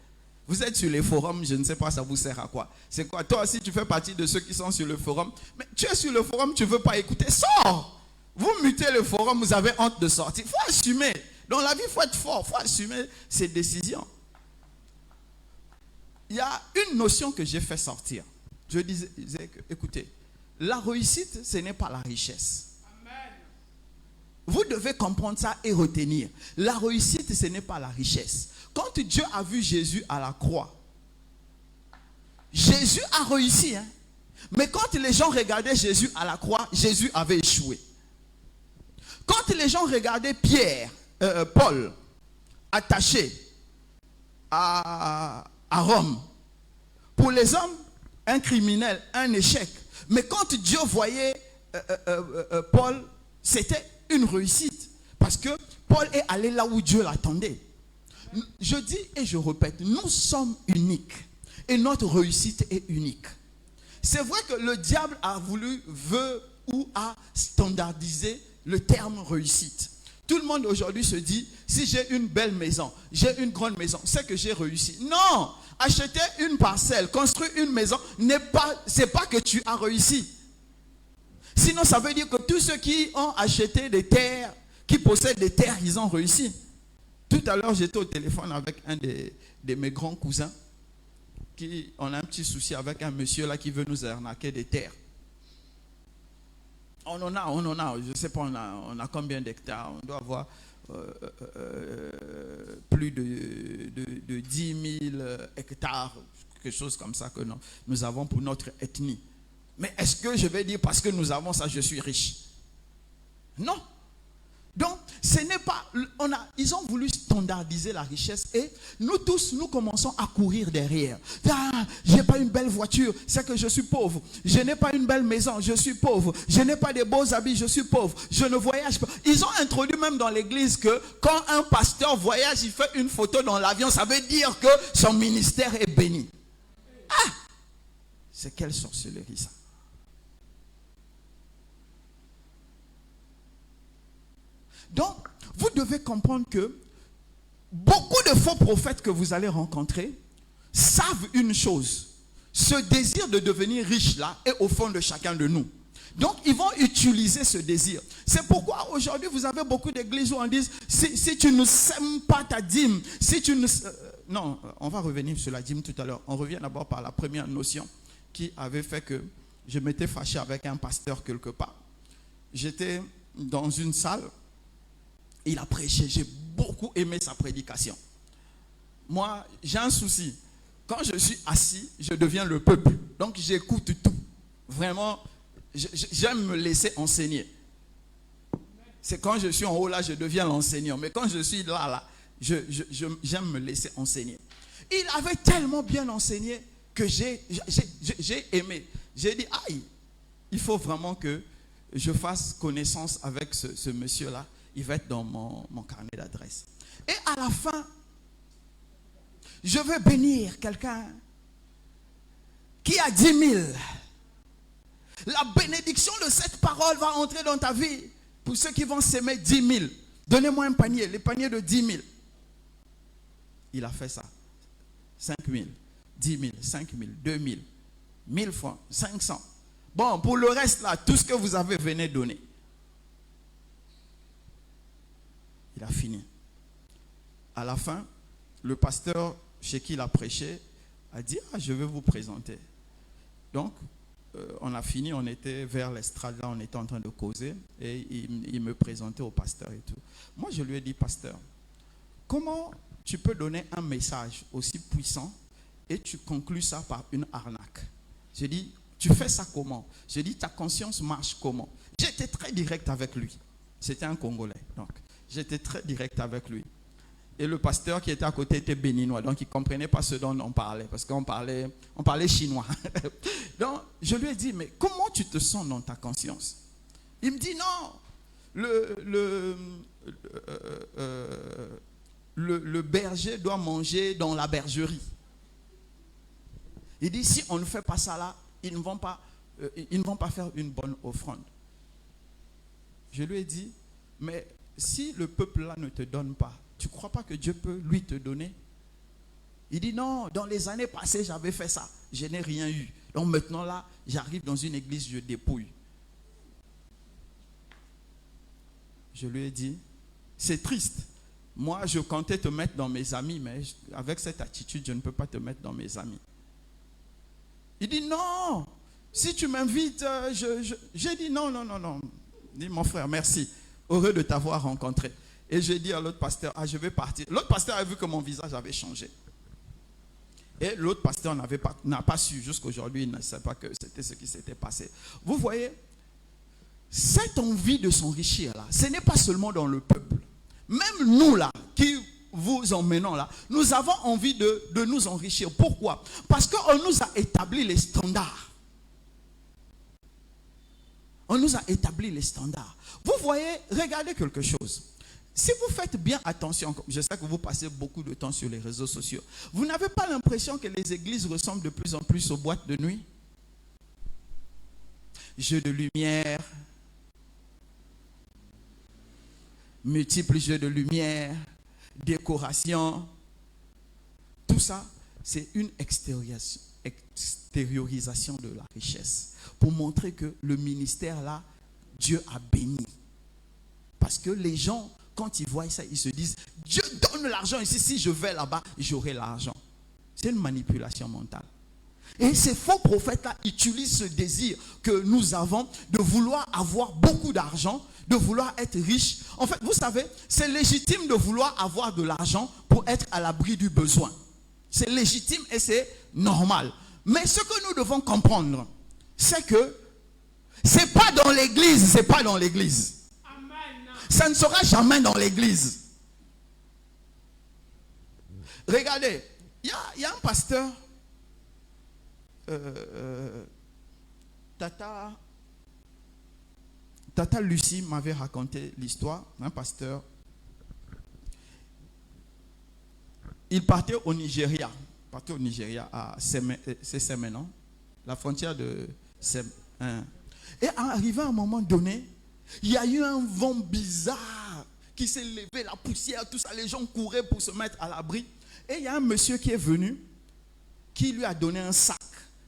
Vous êtes sur les forums, je ne sais pas ça vous sert à quoi. C'est quoi? Toi aussi tu fais partie de ceux qui sont sur le forum. Mais tu es sur le forum, tu ne veux pas écouter, sors! Vous mutez le forum, vous avez honte de sortir. Il faut assumer. Dans la vie, il faut être fort, il faut assumer ses décisions. Il y a une notion que j'ai fait sortir. Je disais que, écoutez, la réussite, ce n'est pas la richesse. Amen. Vous devez comprendre ça et retenir. La réussite, ce n'est pas la richesse. Quand Dieu a vu Jésus à la croix, Jésus a réussi. Hein? Mais quand les gens regardaient Jésus à la croix, Jésus avait échoué. Quand les gens regardaient Paul, attaché à Rome, pour les hommes, un criminel, un échec. Mais quand Dieu voyait Paul, c'était une réussite. Parce que Paul est allé là où Dieu l'attendait. Je dis et je répète, nous sommes uniques. Et notre réussite est unique. C'est vrai que le diable veut ou a standardisé le terme réussite. Tout le monde aujourd'hui se dit, si j'ai une belle maison, j'ai une grande maison, c'est que j'ai réussi. Non! Acheter une parcelle, construire une maison, c'est pas que tu as réussi. Sinon, ça veut dire que tous ceux qui ont acheté des terres, qui possèdent des terres, ils ont réussi. Tout à l'heure, j'étais au téléphone avec un de mes grands cousins. On a un petit souci avec un monsieur là qui veut nous arnaquer des terres. On en a, je ne sais pas, on a combien d'hectares? On doit avoir plus de 10 000 hectares, quelque chose comme ça que nous avons pour notre ethnie. Mais est-ce que je vais dire parce que nous avons ça, je suis riche? Non. Donc, ce n'est pas... Ils ont voulu standardiser la richesse et nous tous, nous commençons à courir derrière. Ah, je n'ai pas une belle voiture, c'est que je suis pauvre. Je n'ai pas une belle maison, je suis pauvre. Je n'ai pas de beaux habits, je suis pauvre. Je ne voyage pas. Ils ont introduit même dans l'église que quand un pasteur voyage, il fait une photo dans l'avion, ça veut dire que son ministère est béni. Ah! C'est quelle sorcellerie ça? Donc, vous devez comprendre que beaucoup de faux prophètes que vous allez rencontrer savent une chose. Ce désir de devenir riche là est au fond de chacun de nous. Donc, ils vont utiliser ce désir. C'est pourquoi aujourd'hui, vous avez beaucoup d'églises où on dit, si tu ne sèmes pas ta dîme, si tu ne... non, on va revenir sur la dîme tout à l'heure. On revient d'abord par la première notion qui avait fait que je m'étais fâché avec un pasteur quelque part. J'étais dans une salle. Il a prêché, j'ai beaucoup aimé sa prédication. Moi, j'ai un souci. Quand je suis assis, je deviens le peuple. Donc, j'écoute tout. Vraiment, j'aime me laisser enseigner. C'est quand je suis en haut là, je deviens l'enseignant. Mais quand je suis là, j'aime me laisser enseigner. Il avait tellement bien enseigné que j'ai aimé. J'ai dit, aïe, il faut vraiment que je fasse connaissance avec ce monsieur-là. Il va être dans mon carnet d'adresse. Et à la fin, je veux bénir quelqu'un qui a 10 000. La bénédiction de cette parole va entrer dans ta vie. Pour ceux qui vont s'aimer 10 000. Donnez-moi un panier, les paniers de 10 000. Il a fait ça. 5 000, 10 000, 5 000, 2 000, 1000 francs, 500. Bon, pour le reste là, tout ce que vous avez, venez donner. Il a fini. À la fin, le pasteur chez qui il a prêché a dit, ah, je vais vous présenter. Donc, on a fini, on était vers l'estrade, là, on était en train de causer, et il me présentait au pasteur et tout. Moi, je lui ai dit, pasteur, comment tu peux donner un message aussi puissant et tu conclus ça par une arnaque? J'ai dit, tu fais ça comment? J'ai dit, ta conscience marche comment? J'étais très direct avec lui. C'était un Congolais, donc j'étais très direct avec lui. Et le pasteur qui était à côté était béninois, donc il ne comprenait pas ce dont on parlait, parce qu'on parlait chinois. Donc je lui ai dit, mais comment tu te sens dans ta conscience? Il me dit, non, le berger doit manger dans la bergerie. Il dit, si on ne fait pas ça là, ils ne vont pas faire une bonne offrande. Je lui ai dit, mais si le peuple là ne te donne pas, tu ne crois pas que Dieu peut lui te donner? Il dit, non, dans les années passées, j'avais fait ça. Je n'ai rien eu. Donc maintenant là, j'arrive dans une église, je dépouille. Je lui ai dit, c'est triste. Moi, je comptais te mettre dans mes amis, mais avec cette attitude, je ne peux pas te mettre dans mes amis. Il dit, non, si tu m'invites, j'ai dit, non. Il dit, mon frère, merci. Heureux de t'avoir rencontré. Et j'ai dit à l'autre pasteur, je vais partir. L'autre pasteur a vu que mon visage avait changé. Et l'autre pasteur n'a pas su, jusqu'aujourd'hui, il ne sait pas que c'était ce qui s'était passé. Vous voyez, cette envie de s'enrichir là, ce n'est pas seulement dans le peuple. Même nous là, qui vous emmenons là, nous avons envie de nous enrichir. Pourquoi? Parce qu'on nous a établi les standards. On nous a établi les standards. Vous voyez, regardez quelque chose. Si vous faites bien attention, je sais que vous passez beaucoup de temps sur les réseaux sociaux, vous n'avez pas l'impression que les églises ressemblent de plus en plus aux boîtes de nuit? Jeux de lumière, multiples jeux de lumière, décoration, tout ça, c'est une extériorisation de la richesse pour montrer que le ministère là, Dieu a béni. Parce que les gens, quand ils voient ça, ils se disent, Dieu donne l'argent ici, si je vais là-bas, j'aurai l'argent. C'est une manipulation mentale. Et ces faux prophètes-là utilisent ce désir que nous avons de vouloir avoir beaucoup d'argent, de vouloir être riche. En fait, vous savez, c'est légitime de vouloir avoir de l'argent pour être à l'abri du besoin. C'est légitime et c'est normal. Mais ce que nous devons comprendre, c'est que c'est pas dans l'église, c'est pas dans l'église. Ça ne sera jamais dans l'église. Regardez, il y a un pasteur, Tata Lucie m'avait raconté l'histoire. Un pasteur, il partait au Nigeria. À Semen, la frontière de Semen. Et arrivé à un moment donné, il y a eu un vent bizarre qui s'est levé, la poussière, tout ça, les gens couraient pour se mettre à l'abri. Et il y a un monsieur qui est venu, qui lui a donné un sac.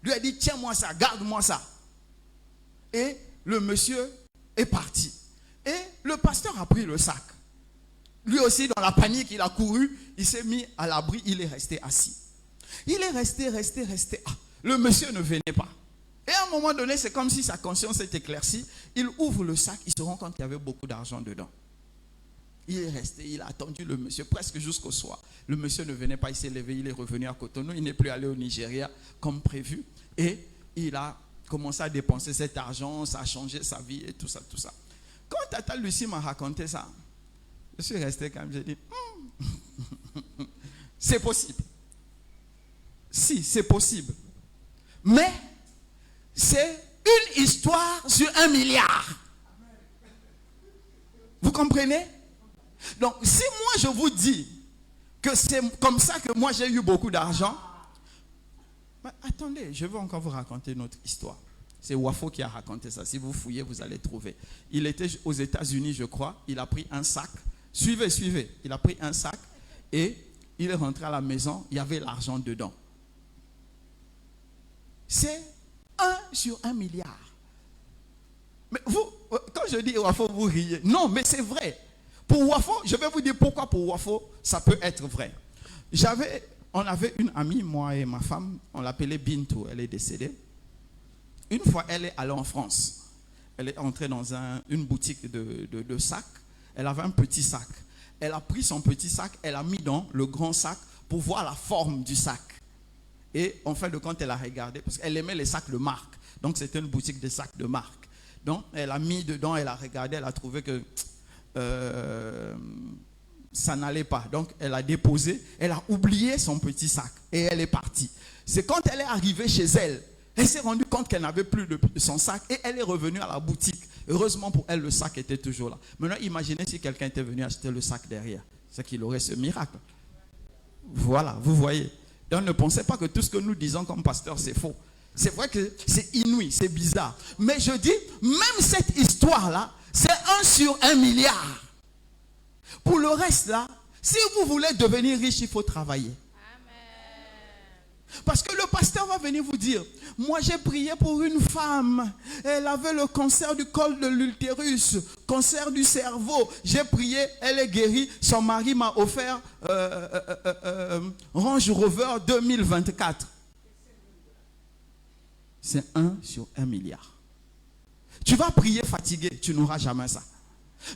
Lui a dit, tiens-moi ça, garde-moi ça. Et le monsieur est parti. Et le pasteur a pris le sac. Lui aussi, dans la panique, il a couru, il s'est mis à l'abri, il est resté assis. Il est resté. Le monsieur ne venait pas. Et à un moment donné, c'est comme si sa conscience s'est éclaircie. Il ouvre le sac, il se rend compte qu'il y avait beaucoup d'argent dedans. Il est resté, il a attendu le monsieur presque jusqu'au soir. Le monsieur ne venait pas, il s'est levé, il est revenu à Cotonou. Il n'est plus allé au Nigeria comme prévu. Et il a commencé à dépenser cet argent, ça a changé sa vie et tout ça. Quand Tata Lucie m'a raconté ça, je suis resté quand même, j'ai dit, c'est possible. Si, c'est possible. Mais c'est une histoire sur 1 milliard. Vous comprenez? Donc, si moi je vous dis que c'est comme ça que moi j'ai eu beaucoup d'argent, attendez, je vais encore vous raconter une autre histoire. C'est Wafo qui a raconté ça. Si vous fouillez, vous allez trouver. Il était aux États-Unis, je crois. Il a pris un sac. Suivez. Il a pris un sac et il est rentré à la maison. Il y avait l'argent dedans. C'est 1 sur 1 milliard. Mais vous, quand je dis Wafo, vous riez. Non, mais c'est vrai. Pour Wafo, je vais vous dire pourquoi pour Wafo, ça peut être vrai. On avait une amie, moi et ma femme, on l'appelait Bintou, elle est décédée. Une fois, elle est allée en France. Elle est entrée dans une boutique de sacs. Elle avait un petit sac. Elle a pris son petit sac, elle a mis dans le grand sac pour voir la forme du sac. Et en fin de compte, elle a regardé, parce qu'elle aimait les sacs de marque. Donc, c'était une boutique de sacs de marque. Donc, elle a mis dedans, elle a regardé, elle a trouvé que ça n'allait pas. Donc, elle a déposé, elle a oublié son petit sac et elle est partie. C'est quand elle est arrivée chez elle, elle s'est rendue compte qu'elle n'avait plus de son sac et elle est revenue à la boutique. Heureusement pour elle, le sac était toujours là. Maintenant, imaginez si quelqu'un était venu acheter le sac derrière. C'est qu'il aurait ce miracle. Voilà, vous voyez. Donc ne pensez pas que tout ce que nous disons comme pasteur, c'est faux. C'est vrai que c'est inouï, c'est bizarre. Mais je dis, même cette histoire-là, c'est 1 sur 1 milliard. Pour le reste là, si vous voulez devenir riche, il faut travailler. Parce que le pasteur va venir vous dire, moi j'ai prié pour une femme, elle avait le cancer du col de l'utérus, cancer du cerveau, j'ai prié, elle est guérie, son mari m'a offert Range Rover 2024. C'est 1 sur 1 milliard. Tu vas prier fatigué, tu n'auras jamais ça.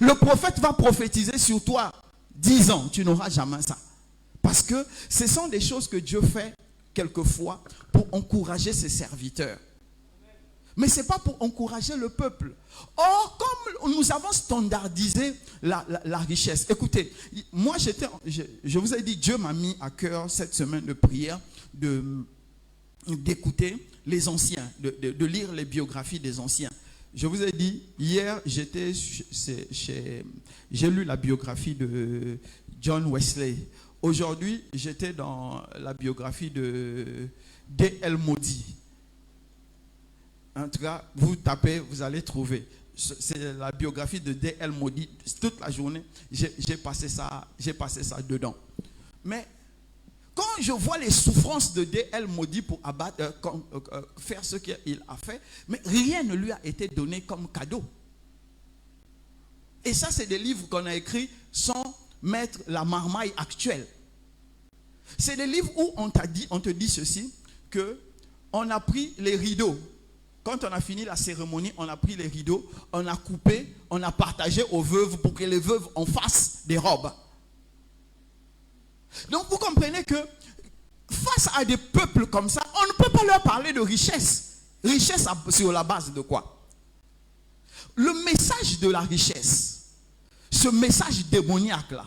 Le prophète va prophétiser sur toi 10 ans, tu n'auras jamais ça. Parce que ce sont des choses que Dieu fait quelquefois pour encourager ses serviteurs. Mais ce n'est pas pour encourager le peuple. Or, comme nous avons standardisé la richesse. Écoutez, moi je vous ai dit, Dieu m'a mis à cœur cette semaine de prière d'écouter les anciens, de lire les biographies des anciens. Je vous ai dit, hier, j'ai lu la biographie de John Wesley. Aujourd'hui, j'étais dans la biographie de D.L. Moody. En tout cas, vous tapez, vous allez trouver. C'est la biographie de D.L. Moody. Toute la journée, j'ai passé ça dedans. Mais quand je vois les souffrances de D.L. Moody pour faire ce qu'il a fait, mais rien ne lui a été donné comme cadeau. Et ça, c'est des livres qu'on a écrits sans mettre la marmaille actuelle. C'est des livres où on te dit ceci, que on a pris les rideaux. Quand on a fini la cérémonie, on a pris les rideaux, on a coupé, on a partagé aux veuves pour que les veuves en fassent des robes. Donc vous comprenez que face à des peuples comme ça, on ne peut pas leur parler de richesse. Richesse sur la base de quoi? Le message de la richesse, ce message démoniaque là,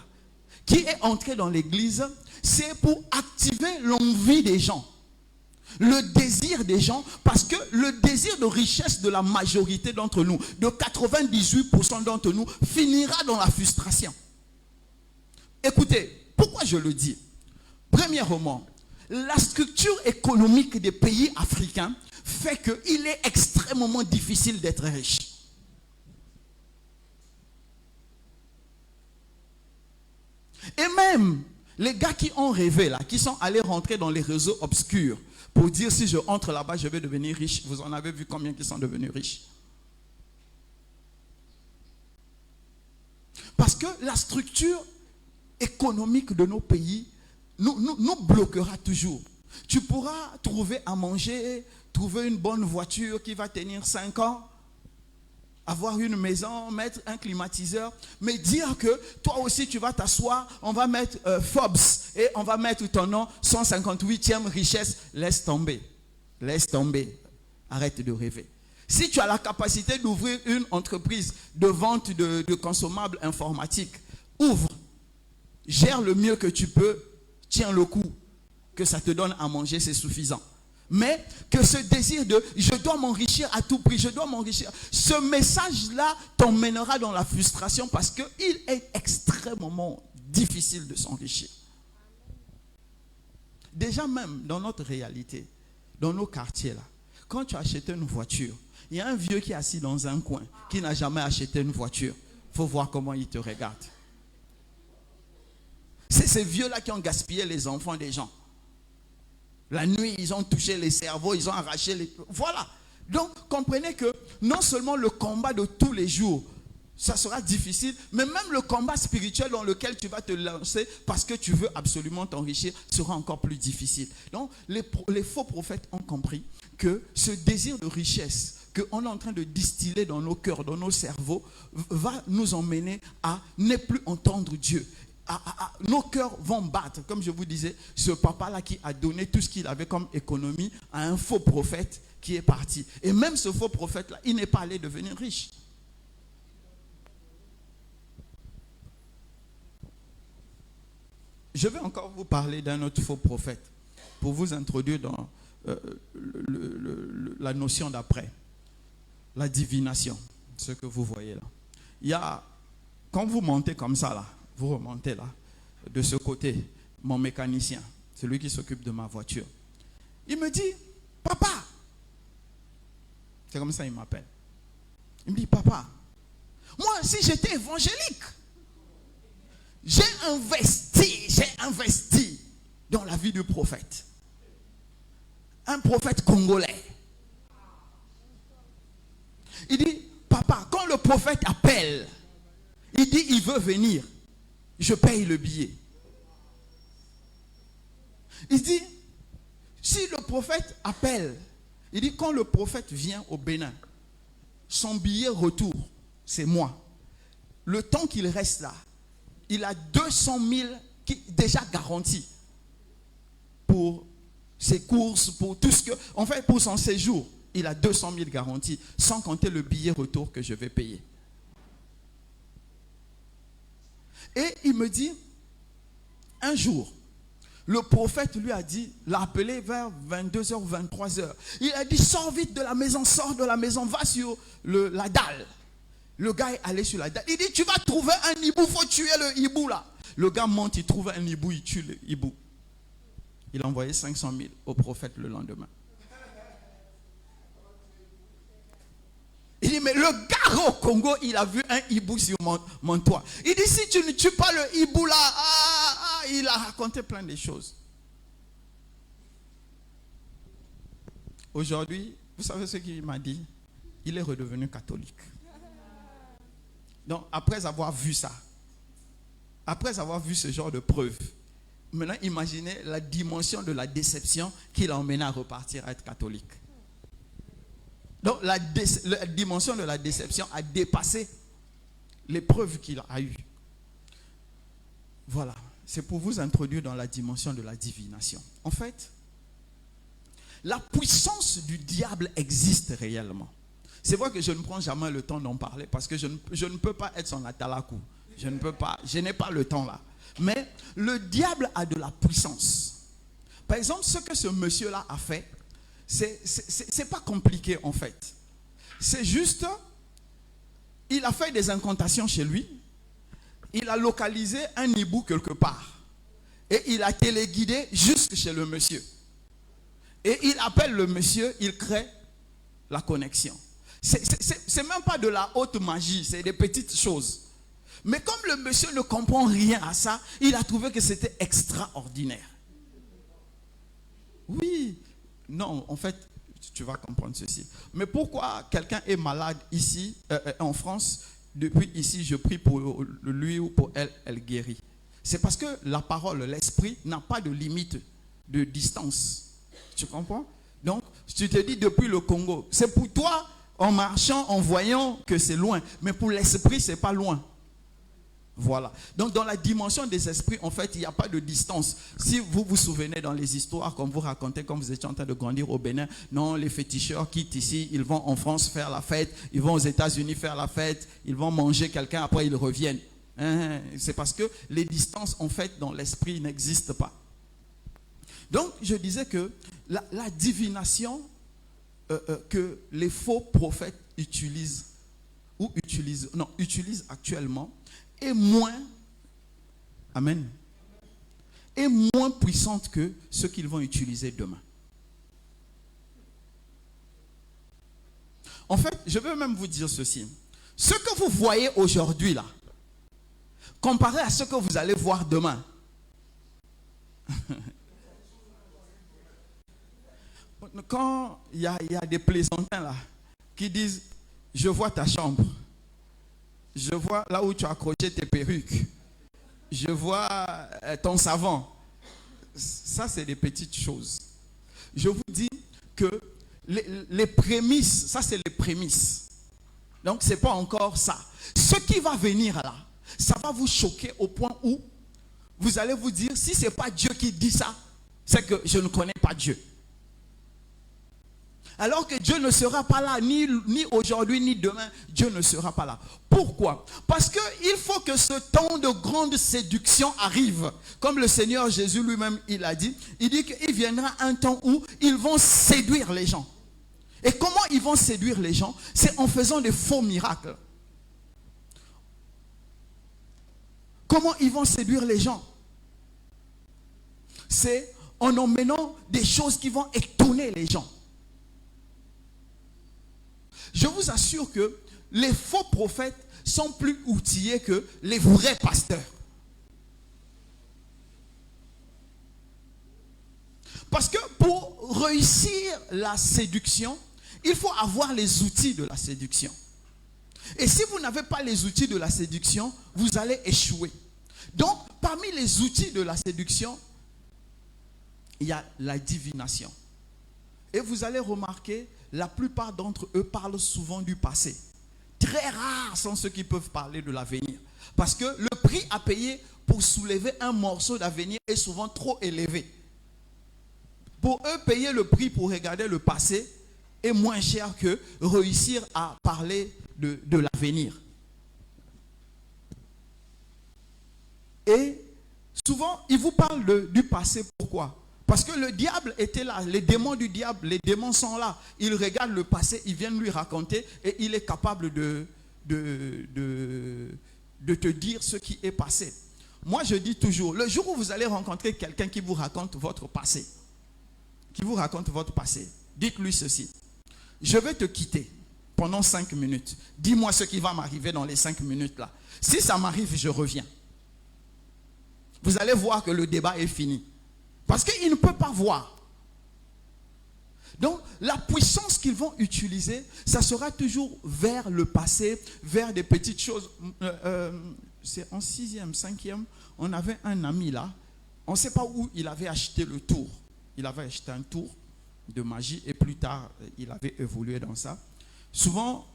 qui est entré dans l'église, c'est pour activer l'envie des gens, le désir des gens, parce que le désir de richesse de la majorité d'entre nous, de 98% d'entre nous, finira dans la frustration. Écoutez, pourquoi je le dis? Premièrement, la structure économique des pays africains fait qu'il est extrêmement difficile d'être riche. Et même les gars qui ont rêvé là, qui sont allés rentrer dans les réseaux obscurs pour dire si je entre là-bas, je vais devenir riche. Vous en avez vu combien qui sont devenus riches? Parce que la structure économique de nos pays nous bloquera toujours. Tu pourras trouver à manger, trouver une bonne voiture qui va tenir 5 ans, avoir une maison, mettre un climatiseur, mais dire que toi aussi tu vas t'asseoir, on va mettre Forbes et on va mettre ton nom 158e richesse, laisse tomber, arrête de rêver. Si tu as la capacité d'ouvrir une entreprise de vente de consommables informatiques, ouvre, gère le mieux que tu peux, tiens le coup, que ça te donne à manger, c'est suffisant. Mais que ce désir de « je dois m'enrichir à tout prix, je dois m'enrichir », ce message-là t'emmènera dans la frustration parce qu'il est extrêmement difficile de s'enrichir. Déjà même dans notre réalité, dans nos quartiers là, quand tu achètes une voiture, il y a un vieux qui est assis dans un coin, qui n'a jamais acheté une voiture. Il faut voir comment il te regarde. C'est ces vieux-là qui ont gaspillé les enfants des gens. La nuit, ils ont touché les cerveaux, ils ont arraché les... Voilà. Donc, comprenez que non seulement le combat de tous les jours ça sera difficile, mais même le combat spirituel dans lequel tu vas te lancer parce que tu veux absolument t'enrichir sera encore plus difficile. Donc, les faux prophètes ont compris que ce désir de richesse qu'on est en train de distiller dans nos cœurs, dans nos cerveaux, va nous emmener à ne plus entendre Dieu. Nos cœurs vont battre. Comme je vous disais, ce papa-là qui a donné tout ce qu'il avait comme économie à un faux prophète qui est parti. Et même ce faux prophète-là, il n'est pas allé devenir riche. Je vais encore vous parler d'un autre faux prophète pour vous introduire dans la notion d'après. La divination, ce que vous voyez là. Il y a, quand vous montez comme ça là, vous remontez là, de ce côté, mon mécanicien, celui qui s'occupe de ma voiture, il me dit, papa, c'est comme ça il m'appelle. Il me dit, papa, moi si j'étais évangélique, j'ai investi dans la vie du prophète. Un prophète congolais. Il dit, papa, quand le prophète appelle, il dit, il veut venir, je paye le billet. Il dit, si le prophète appelle, il dit, quand le prophète vient au Bénin, son billet retour, c'est moi. Le temps qu'il reste là, il a 200 000 déjà garantis pour ses courses, pour tout ce que... En fait, pour son séjour, il a 200 000 garantis, sans compter le billet retour que je vais payer. Et il me dit, un jour, le prophète lui a dit, l'a appelé vers 22h, 23h. Il a dit, sors vite de la maison, sors de la maison, va sur la dalle. Le gars est allé sur la dalle. Il dit, tu vas trouver un hibou, il faut tuer le hibou là. Le gars monte, il trouve un hibou, il tue le hibou. Il a envoyé 500 000 au prophète le lendemain. Il dit, mais le gars au Congo, il a vu un hibou sur mon toit. Il dit, si tu ne tues pas le hibou là, il a raconté plein de choses. Aujourd'hui, vous savez ce qu'il m'a dit? Il est redevenu catholique. Donc, après avoir vu ça, après avoir vu ce genre de preuves, maintenant, imaginez la dimension de la déception qui l'a emmené à repartir à être catholique. Donc, la dimension de la déception a dépassé les preuves qu'il a eues. Voilà. C'est pour vous introduire dans la dimension de la divination. En fait, la puissance du diable existe réellement. C'est vrai que je ne prends jamais le temps d'en parler parce que je ne peux pas être son atalakou. Je ne peux pas, je n'ai pas le temps là. Mais le diable a de la puissance. Par exemple, ce que ce monsieur-là a fait, c'est pas compliqué en fait. C'est juste, il a fait des incantations chez lui. Il a localisé un hibou quelque part. Et il a téléguidé jusque chez le monsieur. Et il appelle le monsieur, il crée la connexion. C'est même pas de la haute magie, c'est des petites choses. Mais comme le monsieur ne comprend rien à ça, il a trouvé que c'était extraordinaire. Oui, non, en fait, tu vas comprendre ceci. Mais pourquoi quelqu'un est malade ici, en France, depuis ici, je prie pour lui ou pour elle, elle guérit. C'est parce que la parole, l'esprit, n'a pas de limite de distance. Tu comprends? Donc, tu te dis depuis le Congo, c'est pour toi, en marchant, en voyant que c'est loin. Mais pour l'esprit, c'est pas loin. Voilà. Donc, dans la dimension des esprits, en fait, il n'y a pas de distance. Si vous vous souvenez dans les histoires, comme vous racontez, comme vous étiez en train de grandir au Bénin, non, les féticheurs quittent ici, ils vont en France faire la fête, ils vont aux États-Unis faire la fête, ils vont manger quelqu'un, après ils reviennent. C'est parce que les distances, en fait, dans l'esprit n'existent pas. Donc, je disais que la divination que les faux prophètes utilisent actuellement est moins, amen, est moins puissante que ce qu'ils vont utiliser demain. En fait, je veux même vous dire ceci. Ce que vous voyez aujourd'hui là, comparé à ce que vous allez voir demain, quand il y a des plaisantins là qui disent je vois ta chambre, Je vois là où tu as accroché tes perruques. Je vois ton savon. Ça, c'est des petites choses. Je vous dis que les prémices, ça c'est les prémices. Donc, ce n'est pas encore ça. Ce qui va venir là, ça va vous choquer au point où vous allez vous dire, si ce n'est pas Dieu qui dit ça, c'est que je ne connais pas Dieu. Alors que Dieu ne sera pas là, ni aujourd'hui, ni demain, Dieu ne sera pas là. Pourquoi? Parce qu'il faut que ce temps de grande séduction arrive. Comme le Seigneur Jésus lui-même, il a dit, il dit qu'il viendra un temps où ils vont séduire les gens. Et comment ils vont séduire les gens? C'est en faisant des faux miracles. Comment ils vont séduire les gens? C'est en emmenant des choses qui vont étonner les gens. Je vous assure que les faux prophètes sont plus outillés que les vrais pasteurs. Parce que pour réussir la séduction, il faut avoir les outils de la séduction. Et si vous n'avez pas les outils de la séduction, vous allez échouer. Donc, parmi les outils de la séduction, il y a la divination. Et vous allez remarquer, la plupart d'entre eux parlent souvent du passé. Très rares sont ceux qui peuvent parler de l'avenir. Parce que le prix à payer pour soulever un morceau d'avenir est souvent trop élevé. Pour eux, payer le prix pour regarder le passé est moins cher que réussir à parler de l'avenir. Et souvent, ils vous parlent du passé. Pourquoi? Parce que le diable était là, les démons du diable, les démons sont là. Ils regardent le passé, ils viennent lui raconter et il est capable de te dire ce qui est passé. Moi, je dis toujours, le jour où vous allez rencontrer quelqu'un qui vous raconte votre passé, dites-lui ceci: je vais te quitter pendant 5 minutes. Dis-moi ce qui va m'arriver dans les 5 minutes là. Si ça m'arrive, je reviens. Vous allez voir que le débat est fini. Parce qu'il ne peut pas voir. Donc, la puissance qu'ils vont utiliser, ça sera toujours vers le passé, vers des petites choses. C'est en 6e, 5e, on avait un ami là. On ne sait pas où il avait acheté le tour. Il avait acheté un tour de magie et plus tard, il avait évolué dans ça. Souvent,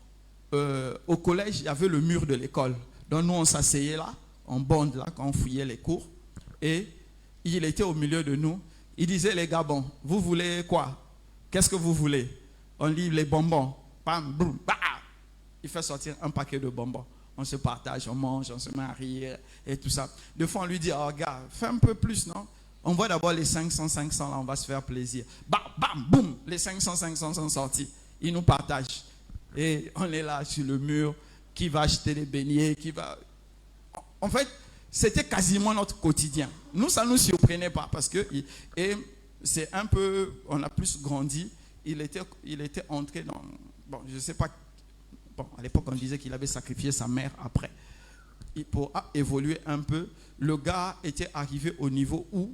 au collège, il y avait le mur de l'école. Donc, nous, on s'asseyait là, en bande là, quand on fouillait les cours. Et il était au milieu de nous. Il disait, les gars, bon, vous voulez quoi? Qu'est-ce que vous voulez? On livre les bonbons. Bam, boum, bah. Il fait sortir un paquet de bonbons. On se partage, on mange, on se met à rire et tout ça. Des fois, on lui dit, oh gars, fais un peu plus, non? On voit d'abord les 500 là, on va se faire plaisir. Bam, bam, boum, les 500 sont sortis. Il nous partage. Et on est là sur le mur. Qui va acheter des beignets? Qui va... En fait, c'était quasiment notre quotidien. Nous, ça ne nous surprenait pas parce que et c'est un peu, on a plus grandi. Il était entré dans, bon, je ne sais pas, bon, à l'époque on disait qu'il avait sacrifié sa mère après. Et pour évoluer un peu, le gars était arrivé au niveau où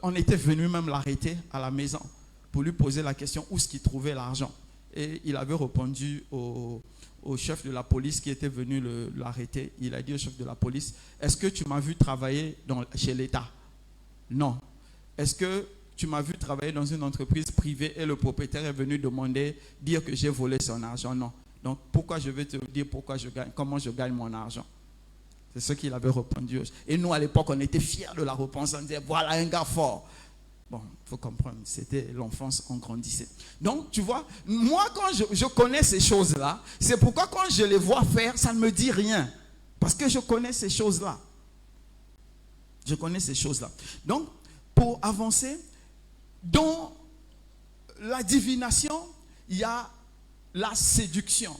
on était venu même l'arrêter à la maison pour lui poser la question où est-ce qu'il trouvait l'argent. Et il avait répondu au chef de la police qui était venu l'arrêter. Il a dit au chef de la police, est-ce que tu m'as vu travailler chez l'État? Non. Est-ce que tu m'as vu travailler dans une entreprise privée et le propriétaire est venu dire que j'ai volé son argent? Non. Donc pourquoi je vais te dire comment je gagne mon argent? C'est ce qu'il avait répondu. Et nous à l'époque on était fiers de la réponse. On disait voilà un gars fort. Bon, il faut comprendre, c'était l'enfance, on grandissait. Donc, tu vois, moi, quand je connais ces choses-là, c'est pourquoi quand je les vois faire, ça ne me dit rien. Parce que je connais ces choses-là. Je connais ces choses-là. Donc, pour avancer, dans la divination, il y a la séduction.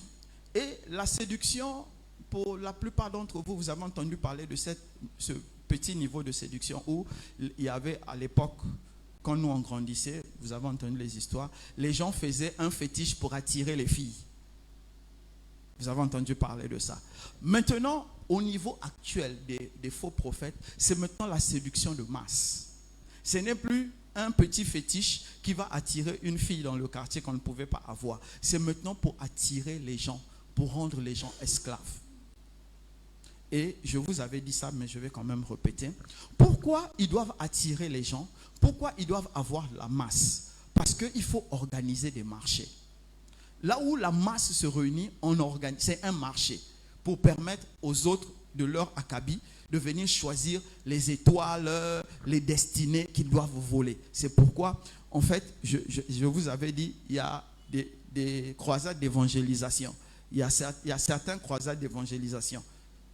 Et la séduction, pour la plupart d'entre vous, vous avez entendu parler de ce petit niveau de séduction où il y avait à l'époque... Quand nous on grandissait, vous avez entendu les histoires, les gens faisaient un fétiche pour attirer les filles. Vous avez entendu parler de ça. Maintenant, au niveau actuel des faux prophètes, c'est maintenant la séduction de masse. Ce n'est plus un petit fétiche qui va attirer une fille dans le quartier qu'on ne pouvait pas avoir. C'est maintenant pour attirer les gens, pour rendre les gens esclaves. Et je vous avais dit ça, mais je vais quand même répéter. Pourquoi ils doivent attirer les gens? Pourquoi ils doivent avoir la masse? Parce qu'il faut organiser des marchés. Là où la masse se réunit, c'est un marché pour permettre aux autres de leur acabit de venir choisir les étoiles, les destinées qu'ils doivent voler. C'est pourquoi, en fait, je vous avais dit, il y a des croisades d'évangélisation. Il y a certaines croisades d'évangélisation.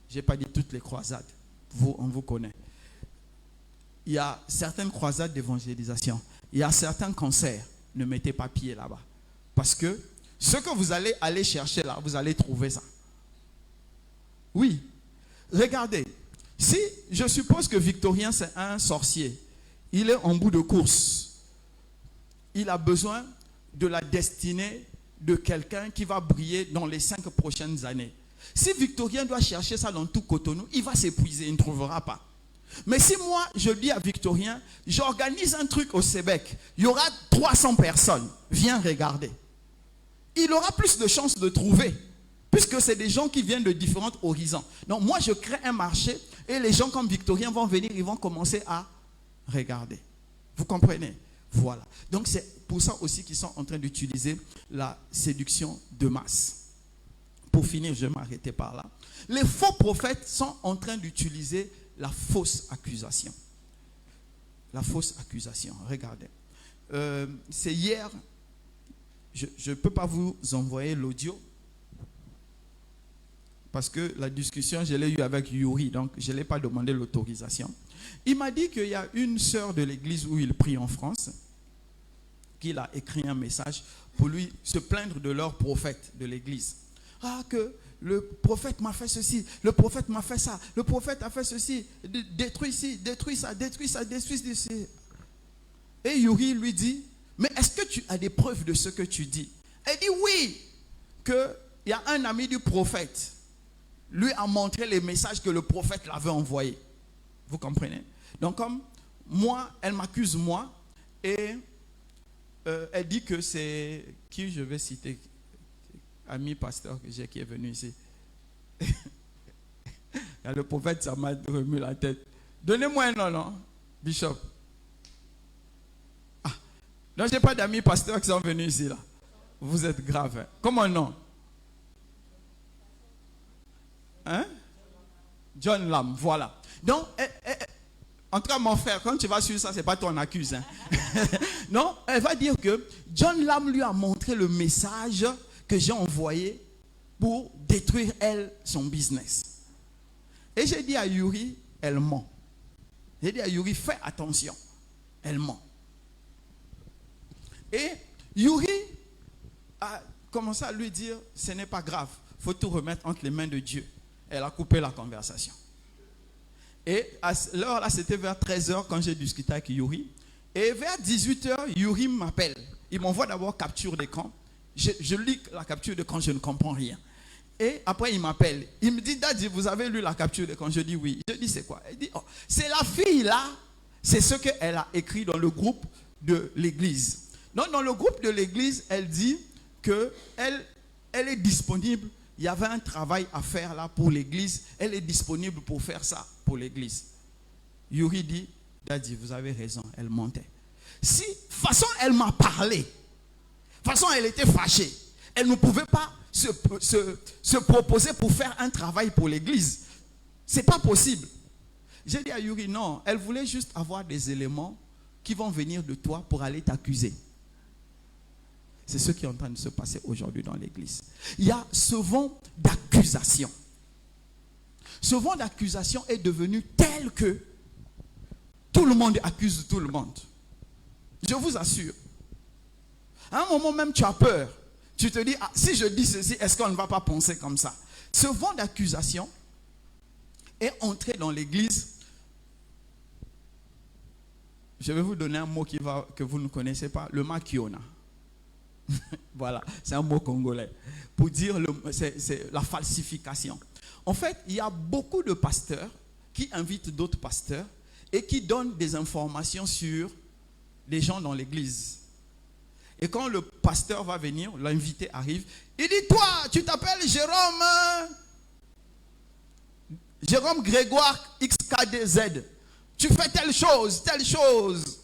Je n'ai pas dit toutes les croisades. On vous connaît. Il y a certaines croisades d'évangélisation. Il y a certains concerts. Ne mettez pas pied là-bas. Parce que ce que vous allez aller chercher là, vous allez trouver ça. Oui. Regardez. Si je suppose que Victorien, c'est un sorcier. Il est en bout de course. Il a besoin de la destinée de quelqu'un qui va briller dans les 5 prochaines années. Si Victorien doit chercher ça dans tout Cotonou, il va s'épuiser, il ne trouvera pas. Mais si moi, je dis à Victorien, j'organise un truc au Sébec, il y aura 300 personnes, viens regarder. Il aura plus de chances de trouver, puisque c'est des gens qui viennent de différents horizons. Donc moi, je crée un marché et les gens comme Victorien vont venir, ils vont commencer à regarder. Vous comprenez? Voilà. Donc c'est pour ça aussi qu'ils sont en train d'utiliser la séduction de masse. Pour finir, je vais m'arrêter par là. Les faux prophètes sont en train d'utiliser la fausse accusation. La fausse accusation. Regardez. C'est hier, je ne peux pas vous envoyer l'audio parce que la discussion, je l'ai eue avec Yuri, donc je ne l'ai pas demandé l'autorisation. Il m'a dit qu'il y a une sœur de l'église où il prie en France qui a écrit un message pour lui se plaindre de leur prophète de l'église. Ah, que le prophète m'a fait ceci, le prophète m'a fait ça, le prophète a fait ceci, détruis ici, détruis ça, détruis ça, détruis ici. Et Yuri lui dit, mais est-ce que tu as des preuves de ce que tu dis? Elle dit oui, qu'il y a un ami du prophète, lui a montré les messages que le prophète l'avait envoyés. Vous comprenez? Donc comme moi, elle m'accuse moi, et elle dit que c'est, qui je vais citer, ami pasteur que j'ai qui est venu ici. Le prophète, ça m'a remué la tête. Donnez-moi un nom, non, Bishop. Ah, donc j'ai pas d'amis pasteurs qui sont venus ici là. Vous êtes grave. Hein? Comment non? Hein? John Lam, voilà. Donc, en tout cas, mon frère, quand tu vas sur ça, c'est pas toi on accuse. Hein? Non, elle va dire que John Lam lui a montré le message que j'ai envoyé pour détruire, elle, son business. Et j'ai dit à Yuri, elle ment. J'ai dit à Yuri, fais attention. Elle ment. Et Yuri a commencé à lui dire, ce n'est pas grave, il faut tout remettre entre les mains de Dieu. Elle a coupé la conversation. Et à l'heure là, c'était vers 13h quand j'ai discuté avec Yuri. Et vers 18h, Yuri m'appelle. Il m'envoie d'abord capture d'écran. Je lis la capture d'écran, je ne comprends rien. Et après, il m'appelle. Il me dit, Daddy, vous avez lu la capture d'écran? Je dis oui. Je dis, c'est quoi? Il dit, oh, c'est la fille là. C'est ce qu'elle a écrit dans le groupe de l'église. Donc, dans le groupe de l'église, elle dit qu'elle est disponible. Il y avait un travail à faire là pour l'église. Elle est disponible pour faire ça pour l'église. Yuri dit, Daddy, vous avez raison. Elle mentait. Si, de toute façon, elle m'a parlé. De toute façon, elle était fâchée. Elle ne pouvait pas se proposer pour faire un travail pour l'église. Ce n'est pas possible. J'ai dit à Yuri, non, elle voulait juste avoir des éléments qui vont venir de toi pour aller t'accuser. C'est ce qui est en train de se passer aujourd'hui dans l'église. Il y a ce vent d'accusation. Ce vent d'accusation est devenu tel que tout le monde accuse tout le monde. Je vous assure. À un moment même, tu as peur. Tu te dis, ah, si je dis ceci, est-ce qu'on ne va pas penser comme ça? Ce vent d'accusation est entré dans l'église. Je vais vous donner un mot que vous ne connaissez pas, le makiona. Voilà, c'est un mot congolais. Pour dire, c'est la falsification. En fait, il y a beaucoup de pasteurs qui invitent d'autres pasteurs et qui donnent des informations sur les gens dans l'église. Et quand le pasteur va venir, l'invité arrive, il dit, toi, tu t'appelles Jérôme. Jérôme Grégoire XKDZ. Tu fais telle chose, telle chose.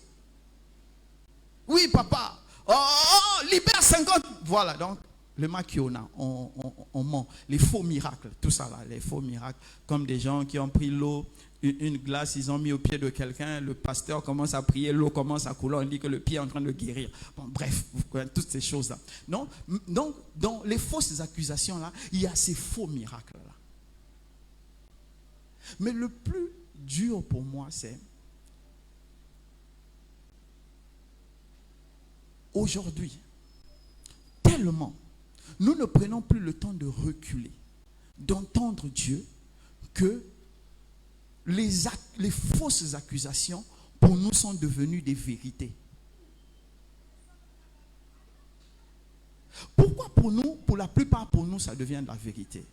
Oui, papa. Oh, libère 50. Voilà, donc, le maquiona, on ment. Les faux miracles, tout ça là, les faux miracles. Comme des gens qui ont pris l'eau, une glace, ils ont mis au pied de quelqu'un, le pasteur commence à prier, l'eau commence à couler, on dit que le pied est en train de guérir. Bon, bref, vous connaissez toutes ces choses-là. Donc, dans les fausses accusations-là, il y a ces faux miracles-là. Mais le plus dur pour moi, c'est aujourd'hui, tellement, nous ne prenons plus le temps de reculer, d'entendre Dieu, que les fausses accusations, pour nous, sont devenues des vérités. Pourquoi pour nous, pour la plupart pour nous, ça devient de la vérité?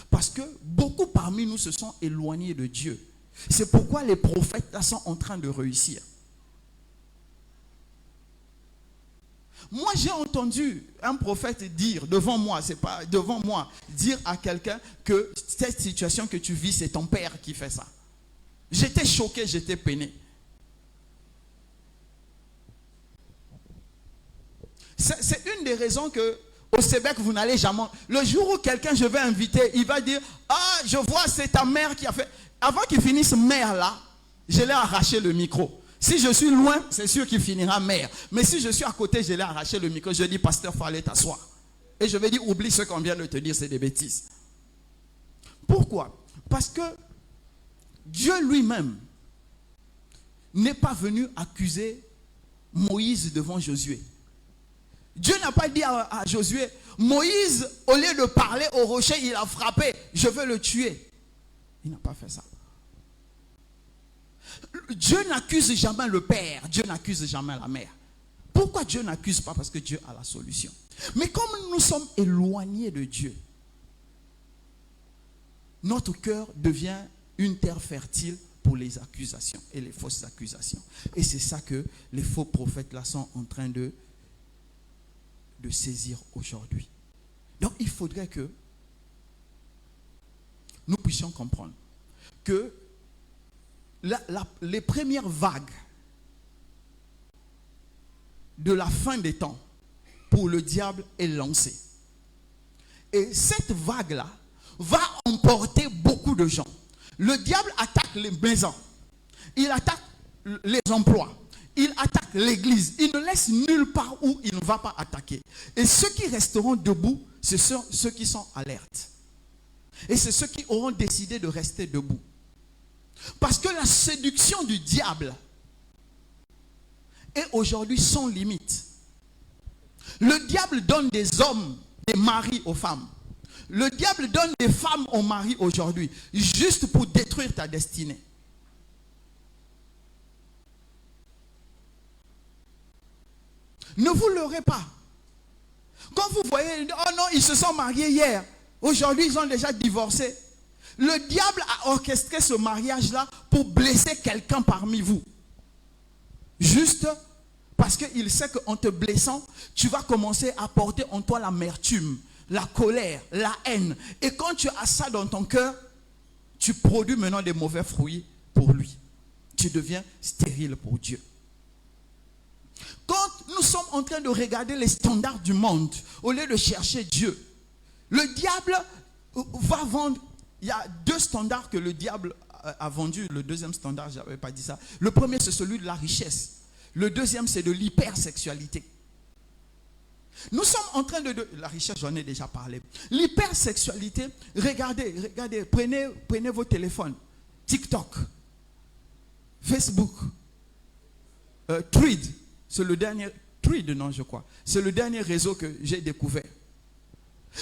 Parce que beaucoup parmi nous se sont éloignés de Dieu. C'est pourquoi les prophètes là sont en train de réussir. Moi, j'ai entendu un prophète dire devant moi, c'est pas devant moi, dire à quelqu'un que cette situation que tu vis, c'est ton père qui fait ça. J'étais choqué, j'étais peiné. C'est une des raisons que au Québec, vous n'allez jamais. Le jour où quelqu'un je vais inviter, il va dire, ah, je vois, c'est ta mère qui a fait. Avant qu'il finisse mère là, je l'ai arraché le micro. Si je suis loin, c'est sûr qu'il finira mère. Mais si je suis à côté, je l'ai arraché le micro. Je dis, pasteur, il faut aller t'asseoir. Et je vais dire, oublie ce qu'on vient de te dire, c'est des bêtises. Pourquoi? Parce que Dieu lui-même n'est pas venu accuser Moïse devant Josué. Dieu n'a pas dit à Josué, Moïse, au lieu de parler au rocher, il a frappé, je veux le tuer. Il n'a pas fait ça. Dieu n'accuse jamais le père, Dieu n'accuse jamais la mère. Pourquoi Dieu n'accuse pas? Parce que Dieu a la solution. Mais comme nous sommes éloignés de Dieu, notre cœur devient une terre fertile pour les accusations et les fausses accusations. Et c'est ça que les faux prophètes là sont en train de saisir aujourd'hui. Donc il faudrait que nous puissions comprendre que les premières vagues de la fin des temps pour le diable est lancée. Et cette vague-là va emporter beaucoup de gens. Le diable attaque les maisons, il attaque les emplois, il attaque l'église, il ne laisse nulle part où il ne va pas attaquer. Et ceux qui resteront debout, ce sont ceux qui sont alertes. Et c'est ceux qui auront décidé de rester debout. Parce que la séduction du diable est aujourd'hui sans limite. Le diable donne des hommes, des maris aux femmes. Le diable donne des femmes aux maris aujourd'hui, juste pour détruire ta destinée. Ne vous leurrez pas. Quand vous voyez, oh non, ils se sont mariés hier, aujourd'hui ils ont déjà divorcé. Le diable a orchestré ce mariage-là pour blesser quelqu'un parmi vous. Juste parce qu'il sait qu'en te blessant, tu vas commencer à porter en toi l'amertume, la colère, la haine. Et quand tu as ça dans ton cœur, tu produis maintenant des mauvais fruits pour lui. Tu deviens stérile pour Dieu. Quand nous sommes en train de regarder les standards du monde, au lieu de chercher Dieu, le diable va vendre. Il y a deux standards que le diable a vendus. Le deuxième standard, je n'avais pas dit ça. Le premier, c'est celui de la richesse. Le deuxième, c'est de l'hypersexualité. Nous sommes en train de... La richesse, j'en ai déjà parlé. L'hypersexualité, regardez, prenez vos téléphones. TikTok, Facebook, Thread, c'est le dernier... Thread, non, je crois. C'est le dernier réseau que j'ai découvert.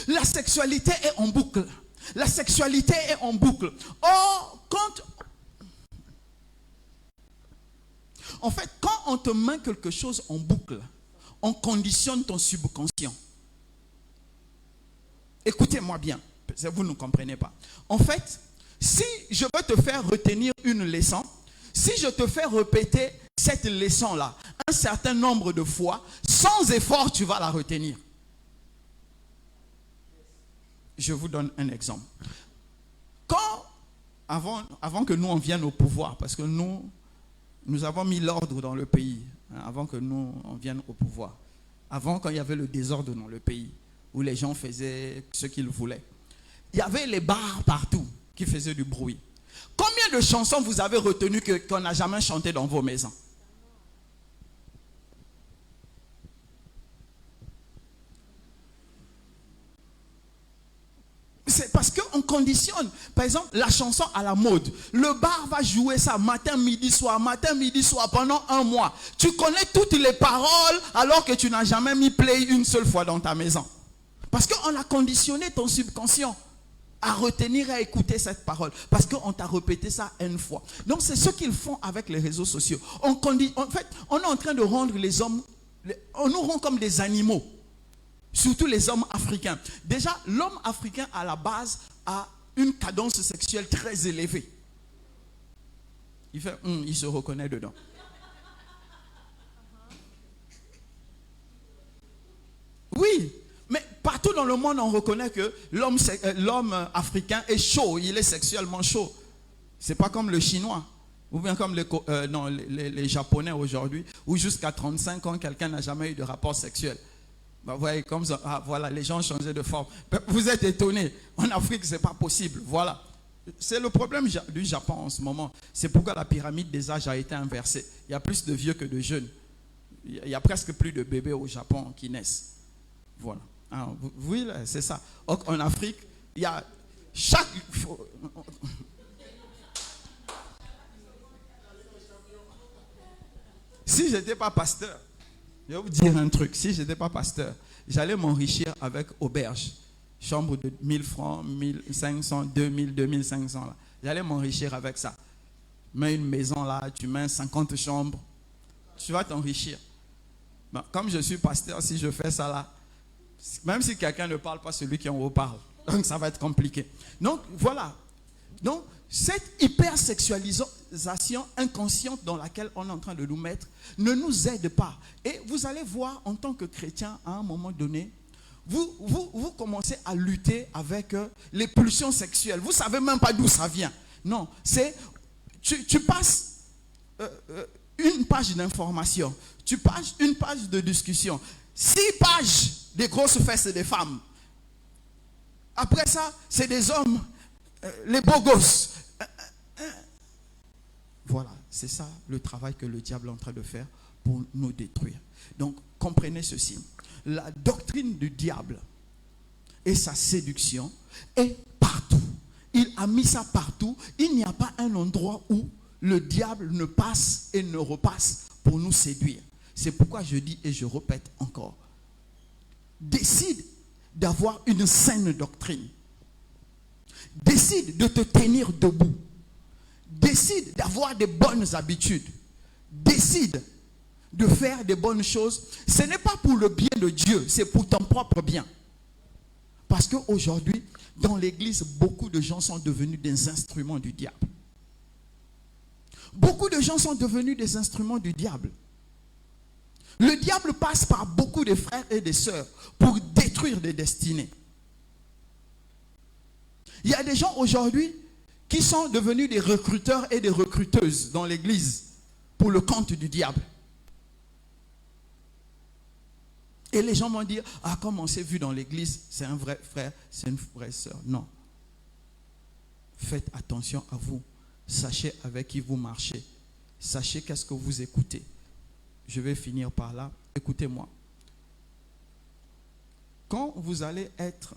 La sexualité est en boucle. La sexualité est en boucle. Or, quand on te met quelque chose en boucle, on conditionne ton subconscient. Écoutez-moi bien, vous ne comprenez pas. En fait, si je veux te faire retenir une leçon, si je te fais répéter cette leçon-là un certain nombre de fois, sans effort, tu vas la retenir. Je vous donne un exemple. Quand avant que nous on vienne au pouvoir, parce que nous avons mis l'ordre dans le pays, hein, avant que nous on vienne au pouvoir. Avant, quand il y avait le désordre dans le pays, où les gens faisaient ce qu'ils voulaient. Il y avait les bars partout qui faisaient du bruit. Combien de chansons vous avez retenues qu'on n'a jamais chantées dans vos maisons? C'est parce qu'on conditionne. Par exemple, la chanson à la mode. Le bar va jouer ça matin, midi, soir pendant un mois. Tu connais toutes les paroles alors que tu n'as jamais mis play une seule fois dans ta maison. Parce qu'on a conditionné ton subconscient à retenir et à écouter cette parole. Parce qu'on t'a répété ça une fois. Donc c'est ce qu'ils font avec les réseaux sociaux. En fait, on est en train de rendre les hommes, on nous rend comme des animaux. Surtout les hommes africains. Déjà, l'homme africain à la base a une cadence sexuelle très élevée. Il fait, il se reconnaît dedans. Oui, mais partout dans le monde, on reconnaît que l'homme africain est chaud, il est sexuellement chaud. C'est pas comme le chinois, ou bien comme les japonais aujourd'hui, où jusqu'à 35 ans, quelqu'un n'a jamais eu de rapport sexuel. Bah, vous voyez, comme ça, voilà, les gens ont changé de forme. Vous êtes étonnés. En Afrique, ce n'est pas possible. Voilà. C'est le problème du Japon en ce moment. C'est pourquoi la pyramide des âges a été inversée. Il y a plus de vieux que de jeunes. Il y a presque plus de bébés au Japon qui naissent. Voilà. Alors, oui, c'est ça. En Afrique, il y a chaque... Si je n'étais pas pasteur, je vais vous dire un truc. Si je n'étais pas pasteur, j'allais m'enrichir avec auberge. Chambre de 1000 francs, 1500, 2000, 2500. Là. J'allais m'enrichir avec ça. Mets une maison là, tu mets 50 chambres. Tu vas t'enrichir. Bon, comme je suis pasteur, si je fais ça là, même si quelqu'un ne parle pas, celui qui en haut parle. Donc ça va être compliqué. Donc voilà. Donc cette hypersexualisation inconsciente dans laquelle on est en train de nous mettre ne nous aide pas. Et vous allez voir en tant que chrétien, à un moment donné, vous commencez à lutter avec les pulsions sexuelles. Vous ne savez même pas d'où ça vient. Non, c'est... Tu passes une page d'information, tu passes une page de discussion, 6 pages des grosses fesses des femmes. Après ça, c'est des hommes, les beaux gosses. Voilà, c'est ça le travail que le diable est en train de faire pour nous détruire. Donc, comprenez ceci. La doctrine du diable et sa séduction est partout. Il a mis ça partout. Il n'y a pas un endroit où le diable ne passe et ne repasse pour nous séduire. C'est pourquoi je dis et je répète encore. Décide d'avoir une saine doctrine. Décide de te tenir debout. Décide d'avoir des bonnes habitudes. Décide de faire des bonnes choses. Ce n'est pas pour le bien de Dieu, c'est pour ton propre bien. Parce qu'aujourd'hui, dans l'église, beaucoup de gens sont devenus des instruments du diable. Beaucoup de gens sont devenus des instruments du diable. Le diable passe par beaucoup de frères et de sœurs pour détruire des destinées. Il y a des gens aujourd'hui qui sont devenus des recruteurs et des recruteuses dans l'église pour le compte du diable. Et les gens vont dire, ah, comme on s'est vu dans l'église, c'est un vrai frère, c'est une vraie sœur. Non. Faites attention à vous. Sachez avec qui vous marchez. Sachez qu'est-ce que vous écoutez. Je vais finir par là. Écoutez-moi. Quand vous allez être...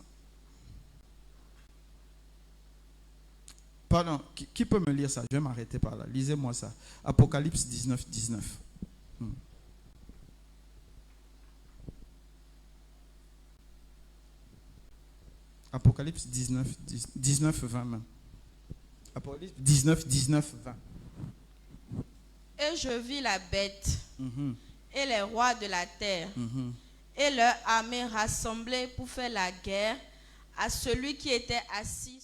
Pardon, qui peut me lire ça? Je vais m'arrêter par là. Lisez-moi ça. Apocalypse 19, 19. Apocalypse 19, 19, 20 même. Apocalypse 19, 19, 20. Et je vis la bête et les rois de la terre et leur armée rassemblée pour faire la guerre à celui qui était assis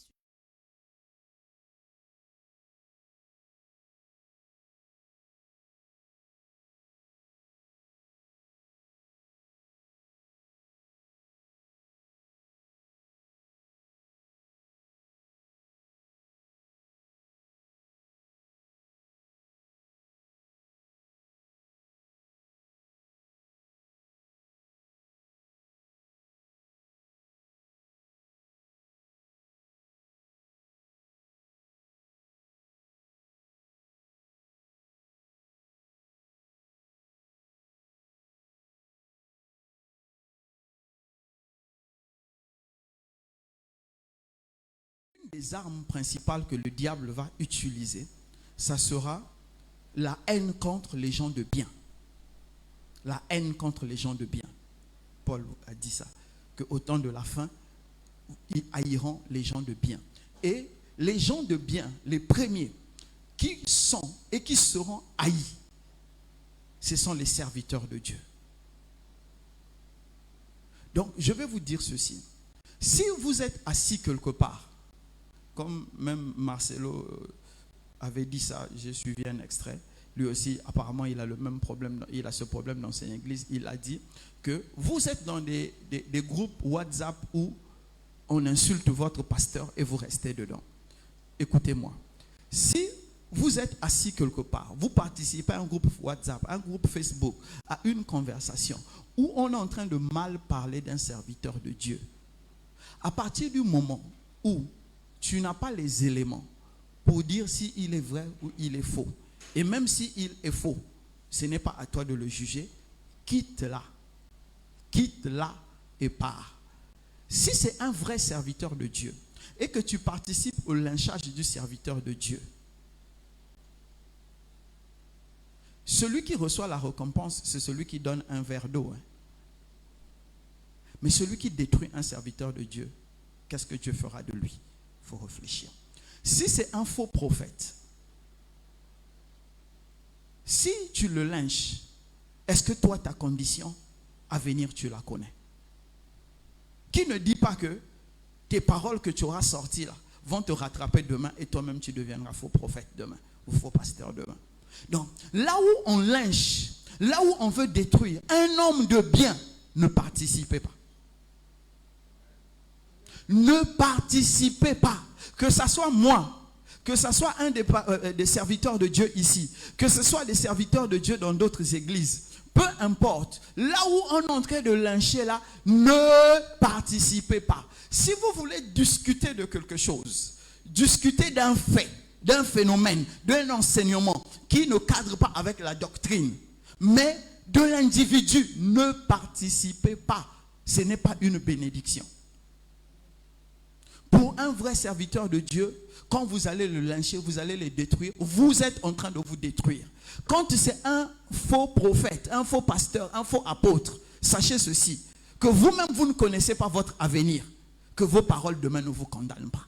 une des armes principales que le diable va utiliser, ça sera la haine contre les gens de bien. La haine contre les gens de bien. Paul a dit ça, qu'au temps de la fin, ils haïront les gens de bien. Et les gens de bien, les premiers qui sont et qui seront haïs, ce sont les serviteurs de Dieu. Donc, je vais vous dire ceci. Si vous êtes assis quelque part, comme même Marcelo avait dit ça, j'ai suivi un extrait, lui aussi, apparemment, il a le même problème, il a ce problème dans son église. Il a dit que vous êtes dans des groupes WhatsApp où on insulte votre pasteur et vous restez dedans. Écoutez-moi. Si vous êtes assis quelque part, vous participez à un groupe WhatsApp, un groupe Facebook, à une conversation où on est en train de mal parler d'un serviteur de Dieu, à partir du moment où tu n'as pas les éléments pour dire s'il est vrai ou il est faux, et même s'il est faux, ce n'est pas à toi de le juger, quitte-la. Quitte-la et pars. Si c'est un vrai serviteur de Dieu et que tu participes au lynchage du serviteur de Dieu, celui qui reçoit la récompense, c'est celui qui donne un verre d'eau. Mais celui qui détruit un serviteur de Dieu, qu'est-ce que Dieu fera de lui? Il faut réfléchir. Si c'est un faux prophète, si tu le lynches, est-ce que toi, ta condition à venir, tu la connais? Qui ne dit pas que tes paroles que tu auras sorties là vont te rattraper demain et toi-même tu deviendras faux prophète demain ou faux pasteur demain? Donc, là où on lynche, là où on veut détruire un homme de bien, ne participez pas. Ne participez pas. Que ce soit moi, que ce soit un des serviteurs de Dieu ici, que ce soit des serviteurs de Dieu dans d'autres églises, peu importe, là où on est en train de lyncher là, ne participez pas. Si vous voulez discuter de quelque chose, discuter d'un fait, d'un phénomène, d'un enseignement qui ne cadre pas avec la doctrine, mais de l'individu, ne participez pas. Ce n'est pas une bénédiction. Pour un vrai serviteur de Dieu, quand vous allez le lyncher, vous allez le détruire, vous êtes en train de vous détruire. Quand c'est un faux prophète, un faux pasteur, un faux apôtre, sachez ceci, que vous-même vous ne connaissez pas votre avenir, que vos paroles demain ne vous condamnent pas.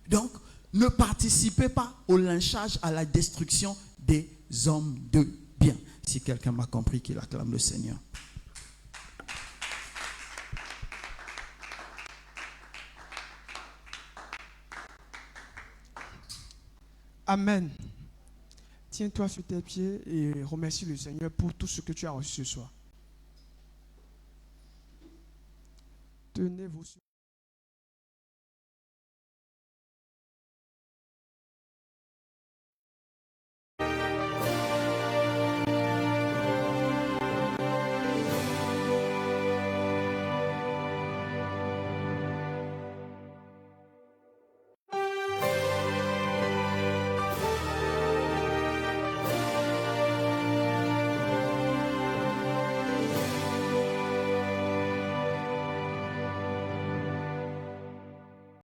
Donc, ne participez pas au lynchage, à la destruction des hommes de bien. Si quelqu'un m'a compris, qu'il acclame le Seigneur. Amen. Tiens-toi sur tes pieds et remercie le Seigneur pour tout ce que tu as reçu ce soir. Tenez-vous sur